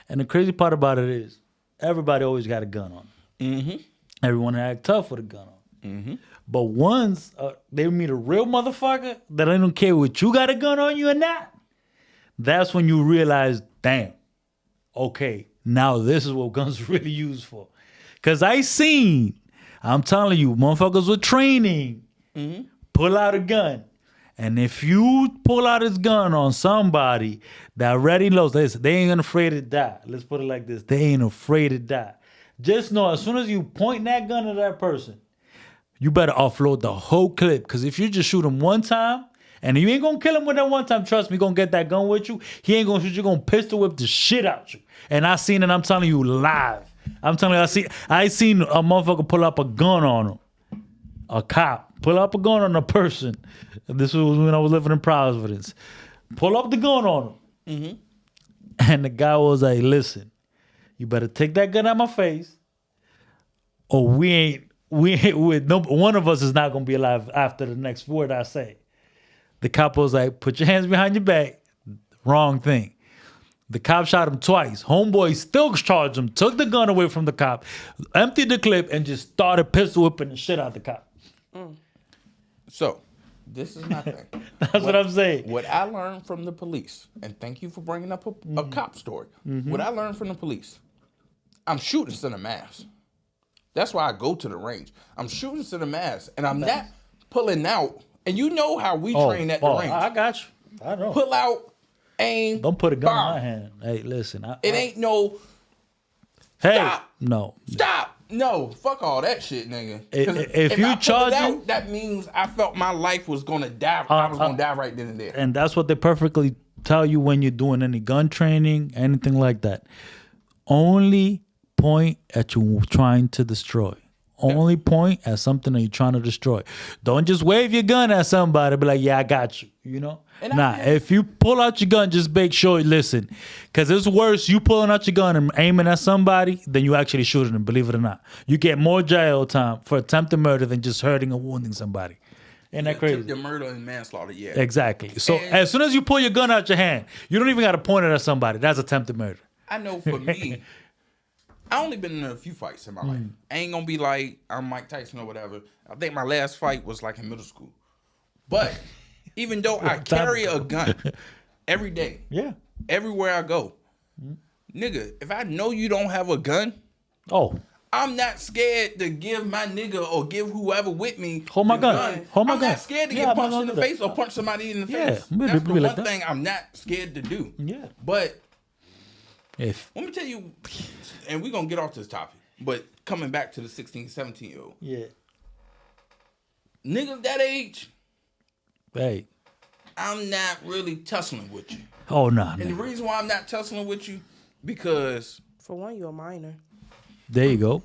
and the crazy part about it is everybody always got a gun on. Mm-hmm. Everyone act tough with a gun on. Mm-hmm. But once they meet a real motherfucker that I don't care what you got a gun on you or not, that's when you realize, damn, okay, now this is what guns really used for. Because I'm telling you, motherfuckers with training pull out a gun. And if you pull out his gun on somebody that already knows, they ain't afraid to die. Let's put it like this. They ain't afraid to die. Just know as soon as you point that gun at that person, you better offload the whole clip. Because if you just shoot him one time, and you ain't gonna kill him with that one time, trust me, gonna get that gun with you. He ain't gonna shoot you, gonna pistol whip the shit out you. And I seen it, I'm telling you live. I'm telling you, I seen a motherfucker pull up a gun on him. A cop pull up a gun on a person. This was when I was living in Providence. Pull up the gun on him. And the guy was like, listen, you better take that gun out my face, or we ain't one of us is not gonna be alive after the next word I say. The cop was like, put your hands behind your back. Wrong thing. The cop shot him twice. Homeboy still charged him, took the gun away from the cop, emptied the clip, and just started pistol whipping the shit out the cop. So, this is my thing. That's what I'm saying. What I learned from the police, and thank you for bringing up a cop story. What I learned from the police, I'm shooting to the mass. That's why I go to the range. I'm shooting to the mass, and I'm not pulling out. And you know how we train at the range. I got you. I know. Pull out, aim. Don't put a gun bomb. in my hand. Hey, listen. It ain't no Hey, stop. no. Stop. No, fuck all that shit, nigga. 'Cause If you I pull charge it out, you- that means I felt my life was gonna die. I was gonna die right then and there. And that's what they perfectly tell you when you're doing any gun training, anything like that. Only point at you trying to destroy. Only point at something that you're trying to destroy. Don't just wave your gun at somebody and be like, yeah, I got you. And Nah, if you pull out your gun, just make sure, listen, because it's worse you pulling out your gun and aiming at somebody than you actually shooting them, believe it or not. You get more jail time for attempted murder than just hurting or wounding somebody. Ain't that crazy? Attempted murder and manslaughter, yeah. Exactly. So And- as soon as you pull your gun out your hand, you don't even got to point it at somebody. That's attempted murder. I know for me, I only been in a few fights in my life. I ain't gonna be like I'm Mike Tyson or whatever. I think my last fight was like in middle school. But even though I carry a gun every day, Yeah. everywhere I go, nigga, if I know you don't have a gun, Oh, I'm not scared to give my nigga or give whoever with me Hold my the gun. Hold my I'm gun. not scared to Yeah, get I'm not punched in gonna the do that. face or punch somebody in the Yeah, face. we That's be the like one that. thing I'm not scared to do. Yeah. But if let me tell you, and we're going to get off this topic, but coming back to the 16, 17-year-old. yeah, niggas that age, Hey. I'm not really tussling with you. Oh, no. And the reason why I'm not tussling with you, because For one, you're a minor. There you go.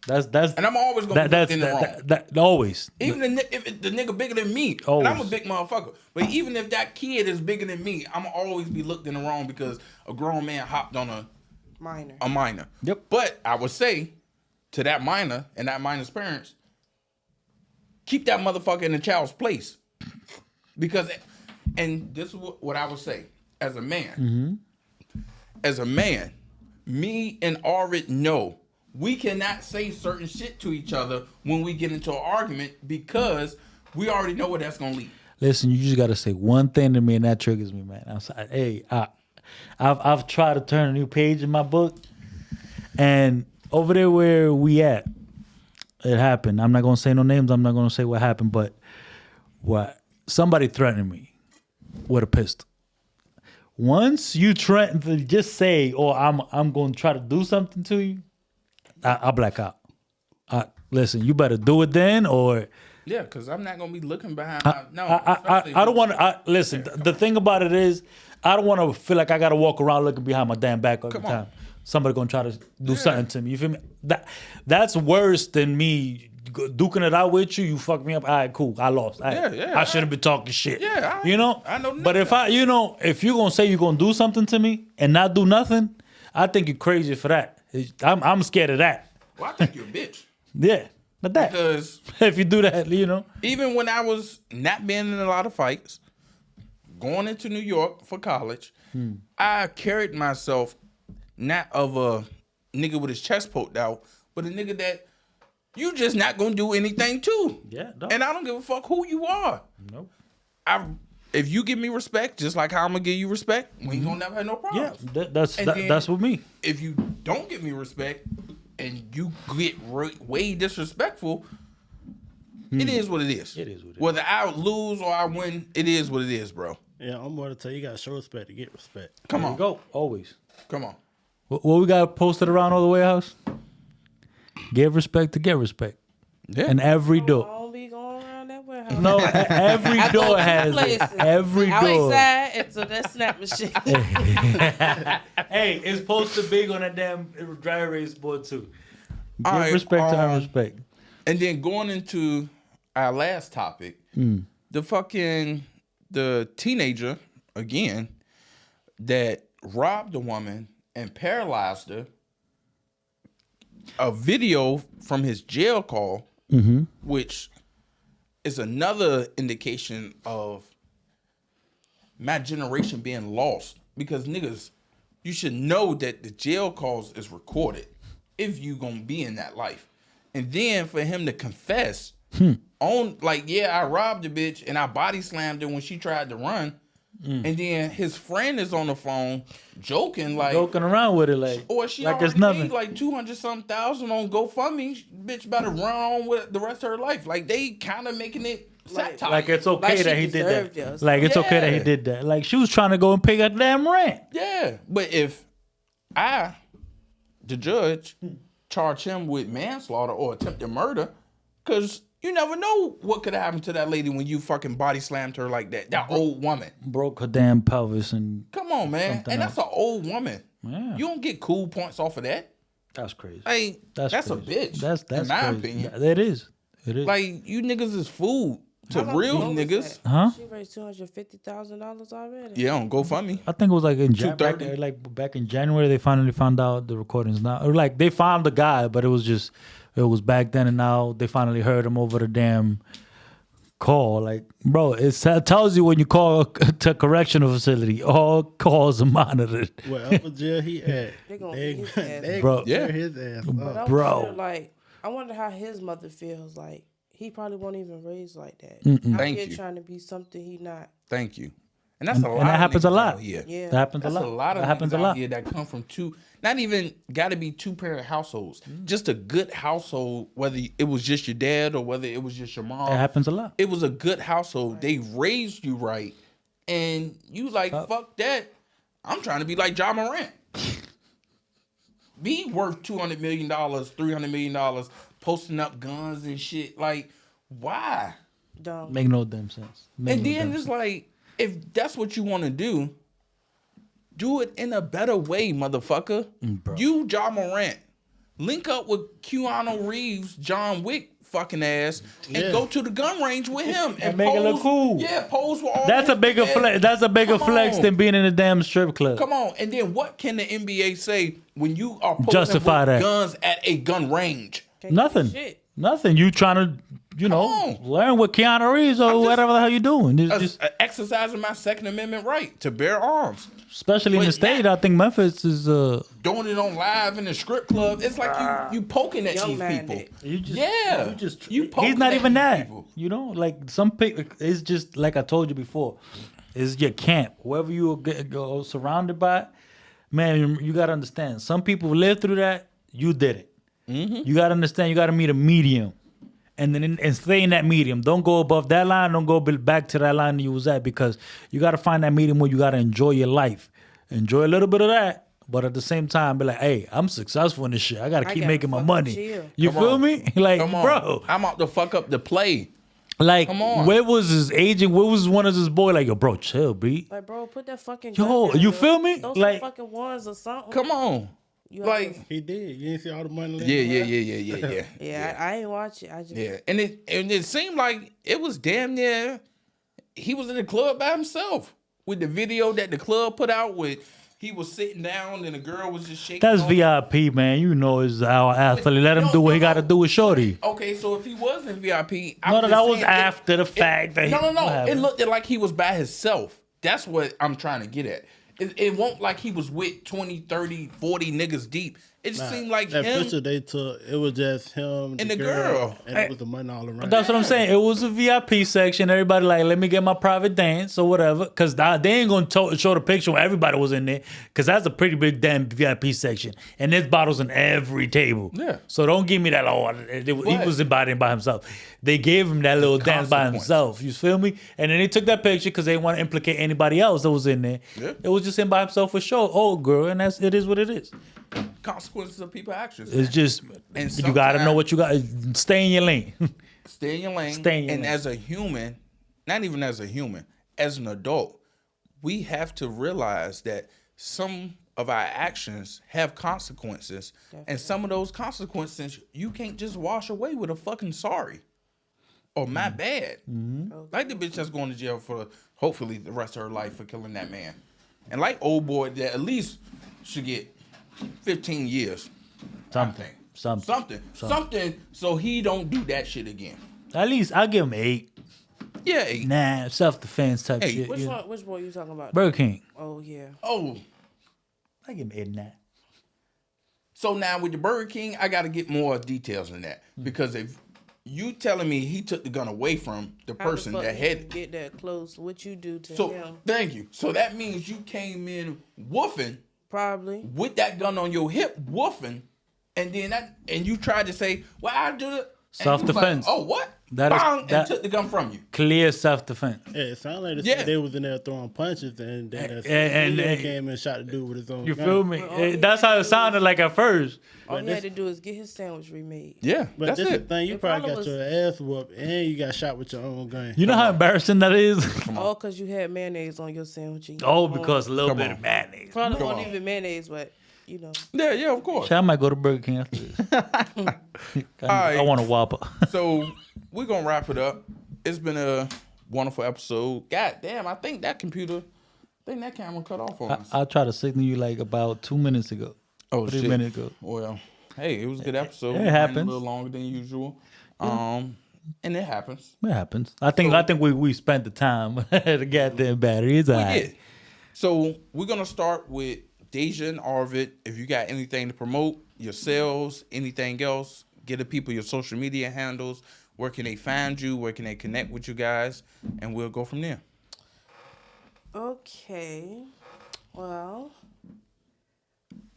That's and I'm always gonna be in the wrong. Always. Even if the nigga bigger than me, Always. and I'm a big motherfucker. But even if that kid is bigger than me, I'm always be looked in the wrong because a grown man hopped on a minor. Yep. But I would say to that minor and that minor's parents, keep that motherfucker in the child's place. Because, and this is what I would say, as a man, me and Arvid know we cannot say certain shit to each other when we get into an argument because we already know where that's gonna lead. Listen, you just gotta say one thing to me, and that triggers me, man. I'm sorry. Hey, I've tried to turn a new page in my book, and over there where we at, it happened. I'm not gonna say no names. I'm not gonna say what happened, but somebody threatened me with a pistol. Once you threaten to just say, "Oh, I'm gonna try to do something to you," I black out. Listen, you better do it then, or Yeah, because I'm not gonna be looking behind. I don't want to. Listen, the thing about it is, I don't want to feel like I got to walk around looking behind my damn back all the time. Somebody gonna try to do something to me. You feel me? That's worse than me duking it out with you. You fuck me up. All right, cool. I lost. I shouldn't be talking shit. Yeah, you know. I know. But if if you're gonna say you're gonna do something to me and not do nothing, I think you're crazy for that. I'm scared of that. Well, I think you're a bitch. Yeah, but that Because if you do that, even when I was not being in a lot of fights, going into New York for college, I carried myself not of a nigga with his chest poked out, but a nigga that you just not gonna do anything to. Yeah, and I don't give a fuck who you are. Nope. If you give me respect, just like how I'm gonna give you respect, we ain't gonna never have no problems. Yeah, that's with me. If you don't give me respect and you get way disrespectful, it is what it is. It is what it is. Whether I lose or I win, it is what it is, bro. Yeah, I'm going to tell you, you got to show respect to get respect. Come There on. you go. Always. Come on. What we got posted around all the warehouse? Give respect to get respect. Yeah. And every I door. don't be going around that warehouse. No, every I go door to has places. it. Every door. Outside into that snap machine. Hey, it's posted big on that damn dry erase board too. Give All right, respect to our respect. And then going into our last topic, the teenager, again, that robbed a woman and paralyzed her, a video from his jail call, which is another indication of my generation being lost. Because niggas, you should know that the jail calls is recorded if you gonna be in that life. And then for him to confess on, like, yeah, I robbed a bitch and I body slammed her when she tried to run. And then his friend is on the phone joking around with it or she like already it's nothing. paid like 200-something thousand on GoFundMe. Bitch about to run on with the rest of her life. Like they kind of making it satire. Like it's okay Like that she he did that. deserved it. Like it's okay that he did that. Like she was trying to go and pay her damn rent. Yeah, but if the judge, charge him with manslaughter or attempted murder, because you never know what could have happened to that lady when you fucking body slammed her like that. That old woman. Broke her damn pelvis and Come on, man. And that's an old woman. Yeah. You don't get cool points off of that. That's crazy. Like, that's a crazy. bitch. That's in my crazy. opinion. It is. Like, you niggas is food to real niggas. Huh? She raised $250,000 already. Yeah, on GoFundMe. I think it was like in back in January they finally found out the recordings. Now, or like they found the guy, but it was back then, and now they finally heard him over the damn call. Like, bro, it tells you when you call to a correctional facility, all calls are monitored. Wherever jail he at, They gonna beat his ass. they Bro. gonna tear his ass But up. Bro. I wonder how his mother feels. Like he probably won't even raise like that. Out Thank here you. trying to be something he not. Thank you. And that's a lot. And that of happens a niggas lot. out here. Yeah. That happens That's a lot. of That happens niggas a lot. out here that come from not even got to be two-parent households. Just a good household, whether it was just your dad or whether it was just your mom. It happens a lot. It was a good household. They raised you right. And you like, fuck that. I'm trying to be like Ja Morant. Be worth $200 million, $300 million, posting up guns and shit. Like, Why? Dumb. Make no damn sense. Make And no then damn it's sense. like, if that's what you want to do it in a better way, motherfucker. Bro. You, Ja Morant, link up with Keanu Reeves, John Wick fucking ass, and Yeah. go to the gun range with him and make it pose, look cool. Yeah, pose with all. That's a his bigger ass. flex. That's a bigger Come flex on. than being in a damn strip club. Come on, and then what can the NBA say when you are posing Justify with that. guns at a gun range? Can't Nothing. do shit. Nothing. You trying to, on. learn what Keanu Reeves or whatever the hell you doing. It's just, Exercising my Second Amendment right to bear arms. especially in the But state, I think Memphis is Doing it on live in the strip club, it's like you poking at Young these man people. did. you just Yeah, you just you poking he's not at even these that. people. Like some people, it's just like I told you before. It's your camp. Whoever you go surrounded by, man, you gotta understand. Some people live through that. You did it. You gotta understand. You gotta meet a medium. And then and stay in that medium. Don't go above that line. Don't go back to that line you was at, because you got to find that medium where you got to enjoy your life. Enjoy a little bit of that, but at the same time, be like, hey, I'm successful in this shit. I got to keep gotta making my fucking money. chill. You Come feel on. me? Like, Come on, bro. I'm out to fuck up the play. Like, Come on. where was his agent? Where was one of his boy? Like, yo, bro, chill, B. Like, bro, put that fucking Yo, gun down, you bro. feel me? Those Like- some fucking ones or something. Come on, You have like to- He did. You didn't see all the money. yeah. yeah, I ain't watch it. I just Yeah, and it seemed like it was damn near he was in the club by himself with the video that the club put out with he was sitting down and the girl was just shaking. That's off. VIP, man. You know, is our athlete. Let him do what he got to do with Shorty. Okay, so if he was in VIP, No, that was after the fact that no. what It happened? looked like he was by himself. That's what I'm trying to get at. It won't like he was with 20, 30, 40 niggas deep. It just seemed like that him. picture they took, it was just him And the girl. and it was the money all around. That's what I'm saying. It was a VIP section. Everybody like, let me get my private dance or whatever. Because they ain't going to show the picture when everybody was in there. Because that's a pretty big damn VIP section. And there's bottles on every table. Yeah. So don't give me that, he was invited by himself. They gave him that little dance by himself. You feel me? And then they took that picture because they didn't want to implicate anybody else that was in there. Yeah. It was just him by himself for sure. Oh, girl. And it is what it is. Consequences of people's actions. It's just, And you got to know sometimes- what you got. Stay in your lane. Stay in your lane. Stay in your and lane. as a human, not even as a human, as an adult, we have to realize that some of our actions have consequences. And some of those consequences you can't just wash away with a fucking sorry. Or my bad. Like the bitch that's going to jail for hopefully the rest of her life for killing that man. And like old boy that at least should get 15 years. Something. Something so he don't do that shit again. At least I'll give him 8. Yeah. 8. Nah, self-defense type Hey, shit. which yeah. one? Which boy you talking about? Burger King. Oh yeah. Oh, I give him 8 and that. so now with the Burger King, I got to get more details in that because if you telling me he took the gun away from the How the person fuck that you had get that close? What you do to so him? thank you. So that means you came in woofing Probably. with that gun on your hip, woofing, and then and you tried to say, "Well, I do it." Self-defense. Oh, what? That is- Bang, that- and took the gun from you. Clear self-defense. Yeah, it sounded like they, Yeah. said they was in there throwing punches, and then And- and came and shot the dude with his own You gun. feel me? Well, all he That's had how to it do sounded like at first. All he this- had to do is get his sandwich remade. Yeah, But that's this is the it. thing, you It probably got probably your ass whooped, and you got shot with your own gun. You know how embarrassing that is? All because you had mayonnaise on your sandwich. and you Oh, don't because a little Come bit on. of mayonnaise. probably Come wasn't on. even mayonnaise, but you know. Yeah, of course. I might go to Burger King after this. I want a Whopper. So we're gonna wrap it up. It's been a wonderful episode. God damn, I think that camera cut off on us. I tried to signal you like about 2 minutes ago. Oh 3 shit. minutes ago. Well, hey, it was a good episode. It Ran happens. a little longer than usual. And it happens. It happens. I think we spent the time to get the battery. It's all We right. did. So we're gonna start with Deja and Arvid. If you got anything to promote, your sales, anything else, get the people your social media handles. Where can they find you? Where can they connect with you guys? And we'll go from there. Okay. Well,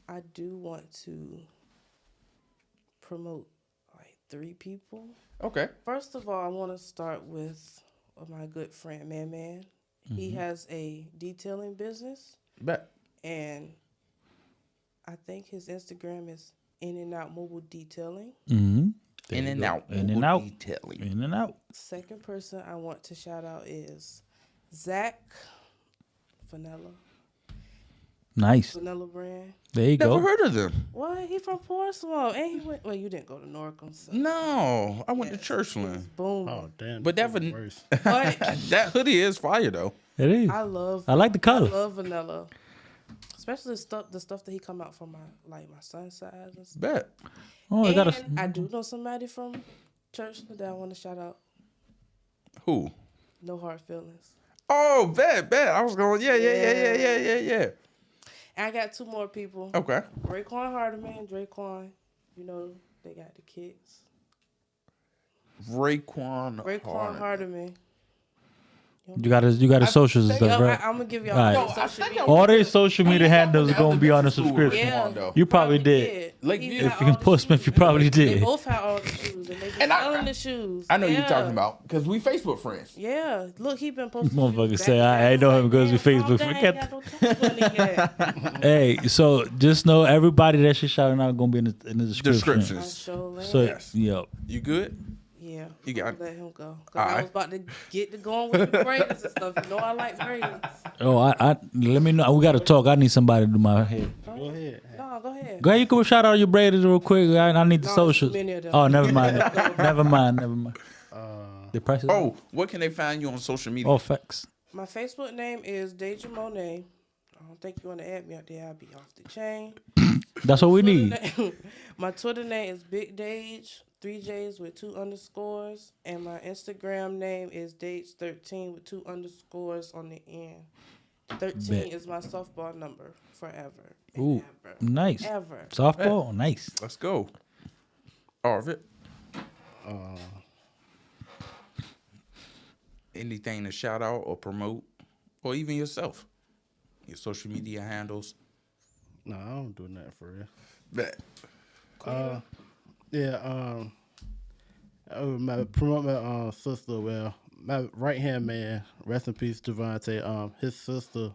I do want to promote like 3 people. Okay. First of all, I want to start with my good friend Man. He has a detailing business, Bet. and I think his Instagram is In and Out Mobile Detailing. Mm-hmm. In and out. In and out. Detailing. In and out. Second person I want to shout out is Zach Vanilla. Nice. Vanilla brand. There you Never go. heard of them. What? He from Portsmouth. And he went, well, you didn't go to Norcom. So. No, I went to Churchland. Boom. Oh damn! But that that's van- worse. But That hoodie is fire though. It is. I love the color. I love vanilla. Especially the stuff that he come out from my son's size and stuff. Bet. Oh, I And got a. I do know somebody from church that I want to shout out. Who? No hard feelings. Oh, bet. I was going. Yeah. And I got two more people. Okay. Raekwon Hardeman, Draquan. You know they got the kids. Raekwon Hardeman. You got his socials and stuff, right? I'm gonna give y'all All right. all No, I social think media. All their social media handles are gonna be on the subscription. Yeah. You probably did. Like, He if had If you all can the post them, if you probably They did. both had all the shoes, and they been And I- selling the shoes. I know you're Yeah. talking about because we Facebook friends. Yeah, look, he been posting. Motherfucker shoes say, back to I back. know him Like, because we damn, Facebook. calm down, Forget ain't got no touch money yet. Hey, so just know everybody that she's shouting out gonna be in the description. Descriptions. I sure am. So Yes. yeah, You good? Yeah, You got it. let him go. Cause All I right. was about to get to going with the braids and stuff. You know I like braids. oh, I let me know. We gotta talk. I need somebody to do my hair. Go ahead. No, go ahead. Go ahead, you can shout out your braiders real quick. I need the No, socials. too many of them. Oh, never mind. never mind. The price is Oh, what can they find you on social media? oh, facts. My Facebook name is Deja Monae. I don't think you want to add me out there. I'll be off the chain. That's what we need. My Twitter name is Big Dage, 3 J's with 2 underscores. And my Instagram name is Dage13 with 2 underscores on the end. 13 Bet. is my softball number forever. Ooh, Ever. nice. Ever. Softball, nice. Let's go. Arvid. Anything to shout out or promote, or even yourself, your social media handles. No, I don't do nothing for real. Bet. My promote my sister. Well, my right hand man, rest in peace, Javante. His sister,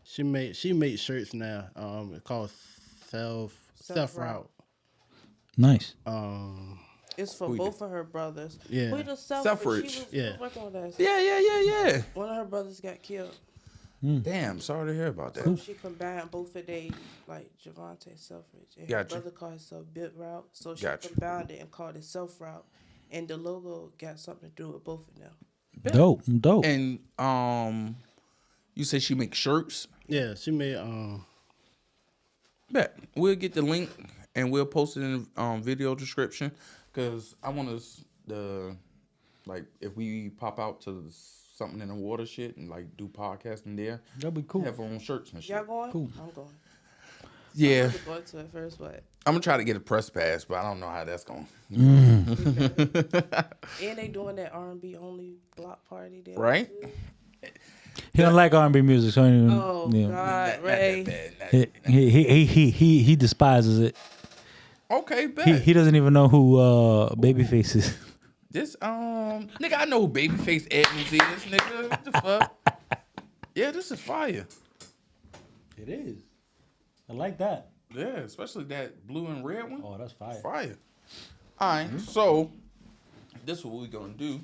she made shirts now. It's called Self Route. Nice. It's for both of her brothers. Yeah. We the Selfridge. She was Yeah. working with us. Yeah. One of her brothers got killed. Damn, sorry to hear about that. So she combined both of they, like Javante Selfridge. And Gotcha. her brother called himself Bit Route. So she Gotcha. combined it and called it Self Route. And the logo got something to do with both of them. Dope. And you said she makes shirts. Yeah, she made Bet. We'll get the link and we'll post it in video description because I want us like if we pop out to something in the water shit and like do podcasting there, That'd be cool. have our own shirts and shit. Y'all going? Cool. I'm going. Yeah, I'm going to it first, but I'm gonna try to get a press pass, but I don't know how that's going. and they doing that R&B only block party there. Right? too. He don't like R&B music, so he don't even, Oh yeah. God, Ray. He despises it. Okay, bet. He doesn't even know who Babyface is. This nigga, I know who Babyface Edmonds is, nigga. What the fuck? Yeah, this is fire. It is. I like that. Yeah, especially that blue and red one. Oh, that's fire. Fire. All right, so this is what we're gonna do.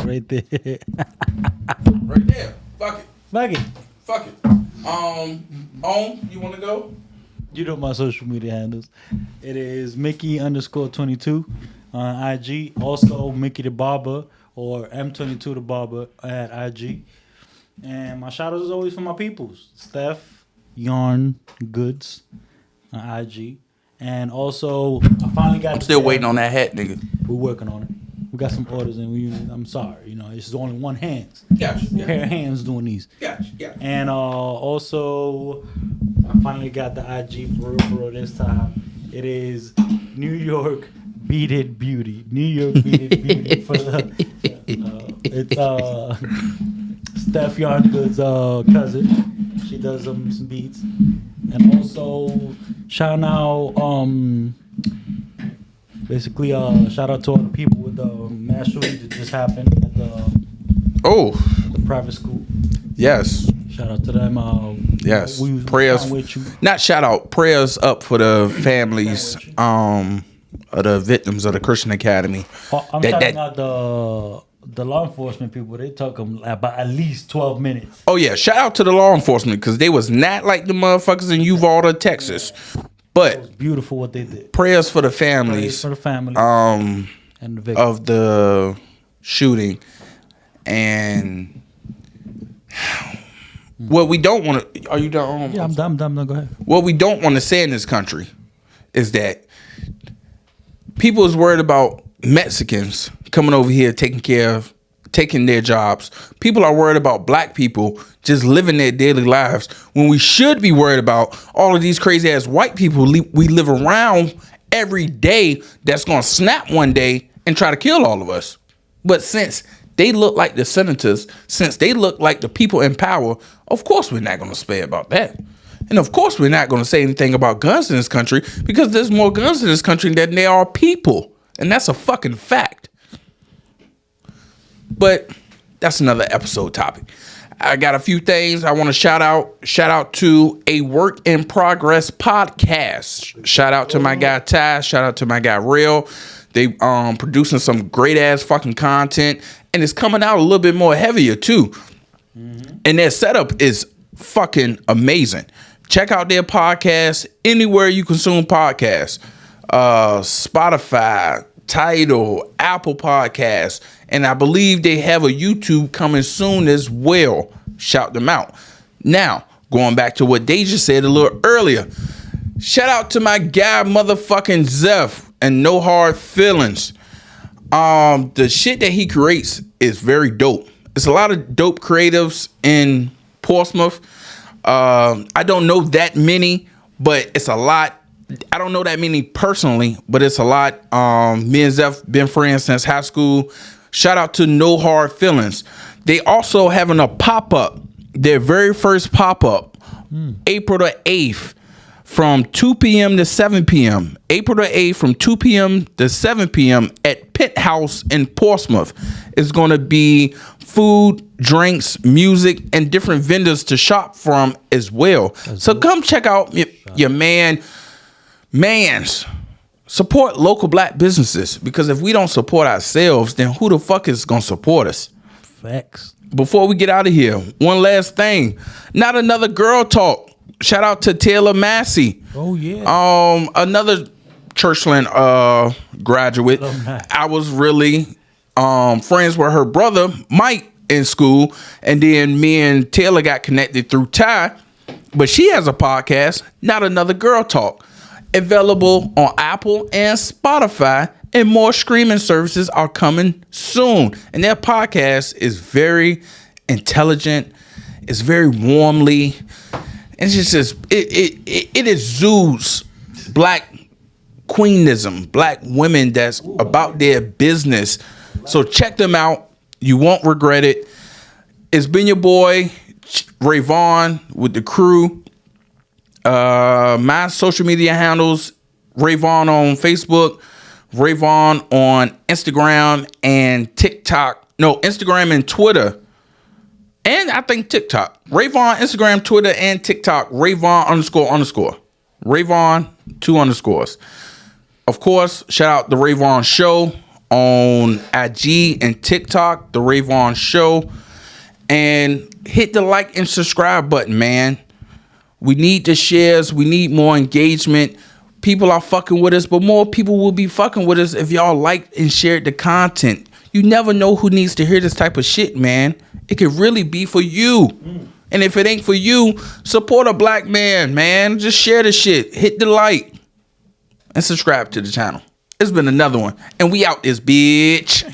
Right there. Right there. Fuck it. Fuck it. You wanna go? You know my social media handles. It is Mickey_22 on IG. Also Mickey the Barber or M22 the Barber at IG. And my shout outs is always for my peoples. Steph Yarn Goods on IG. And also I finally got I'm still waiting on that hat, nigga. We're working on it. We got some orders and I'm sorry, it's just only one hands. Gotcha. Pair of hands doing these. Gotcha. And also, I finally got the IG for real this time. It is New York Beaded Beauty. New York Beaded Beauty for the. It's Steph Yarngood's cousin. She does some beats. And also, shout out basically shout out to all the people with the mass shooting that just happened at the private school. Yes. Shout out to them. Yes, we was prayers. with you. Not shout out, prayers up for the families of the victims of the Christian Academy. I'm shouting out the law enforcement people. They took them about at least 12 minutes. Oh yeah, shout out to the law enforcement because they was not like the motherfuckers in Uvalde, Texas. But It was beautiful what they did. prayers for the Praise families for the family and the victim. of the shooting. And what we don't want to, are you done? Yeah, I'm done. No, go ahead. What we don't want to say in this country is that people is worried about Mexicans coming over here taking their jobs. People are worried about black people just living their daily lives when we should be worried about all of these crazy ass white people we live around every day that's going to snap one day and try to kill all of us. But since they look like the senators, since they look like the people in power, of course we're not going to spare about that. And of course we're not going to say anything about guns in this country because there's more guns in this country than there are people. And that's a fucking fact. But that's another episode topic. I got a few things I want to shout out. Shout out to a Work in Progress podcast. Shout out to my guy Ty. Shout out to my guy Real. They producing some great ass fucking content, and it's coming out a little bit more heavier too. Mm-hmm. And their setup is fucking amazing. Check out their podcast anywhere you consume podcasts. Spotify, Tidal, Apple Podcasts, and I believe they have a YouTube coming soon as well. Shout them out. Now, going back to what Deja said a little earlier, shout out to my guy motherfucking Zeph and No Hard Feelings. The shit that he creates is very dope. It's a lot of dope creatives in Portsmouth. I don't know that many, but it's a lot. I don't know that many personally, but it's a lot. Me and Zeph been friends since high school. Shout out to No Hard Feelings. They also having a pop-up, their very first pop-up, April the 8th from 2 p.m. to 7 p.m. April the 8th from 2 p.m. to 7 p.m. at Penthouse in Portsmouth. It's going to be food, drinks, music, and different vendors to shop from as well. So come check out your mans. Support local black businesses, because if we don't support ourselves, then who the fuck is going to support us? Facts. Before we get out of here, one last thing. Not another girl talk. Shout out to Taylor Massey. Oh yeah. Another Churchland graduate. I was really friends with her brother Mike in school, and then me and Taylor got connected through Ty. But she has a podcast, Not Another Girl Talk, available on Apple and Spotify, and more streaming services are coming soon. And their podcast is very intelligent. It's very warmly. It's just it exudes black queenism, black women that's about their business. So check them out. You won't regret it. It's been your boy Ray Vaughan with the crew. My social media handles: Ray Vaughan on Facebook, Ray Vaughan on Instagram and TikTok. No, Instagram and Twitter. And I think TikTok. Ray Vaughan, Instagram, Twitter, and TikTok. Ray Vaughan __. Ray Vaughan, 2 underscores. Of course, shout out the Ray Vaughan Show on IG and TikTok. The Ray Vaughan Show. And hit the like and subscribe button, man. We need the shares. We need more engagement. People are fucking with us, but more people will be fucking with us if y'all liked and shared the content. You never know who needs to hear this type of shit, man. It could really be for you. And if it ain't for you, support a black man. Just share the shit. Hit the like and subscribe to the channel. It's been another one. And we out this bitch.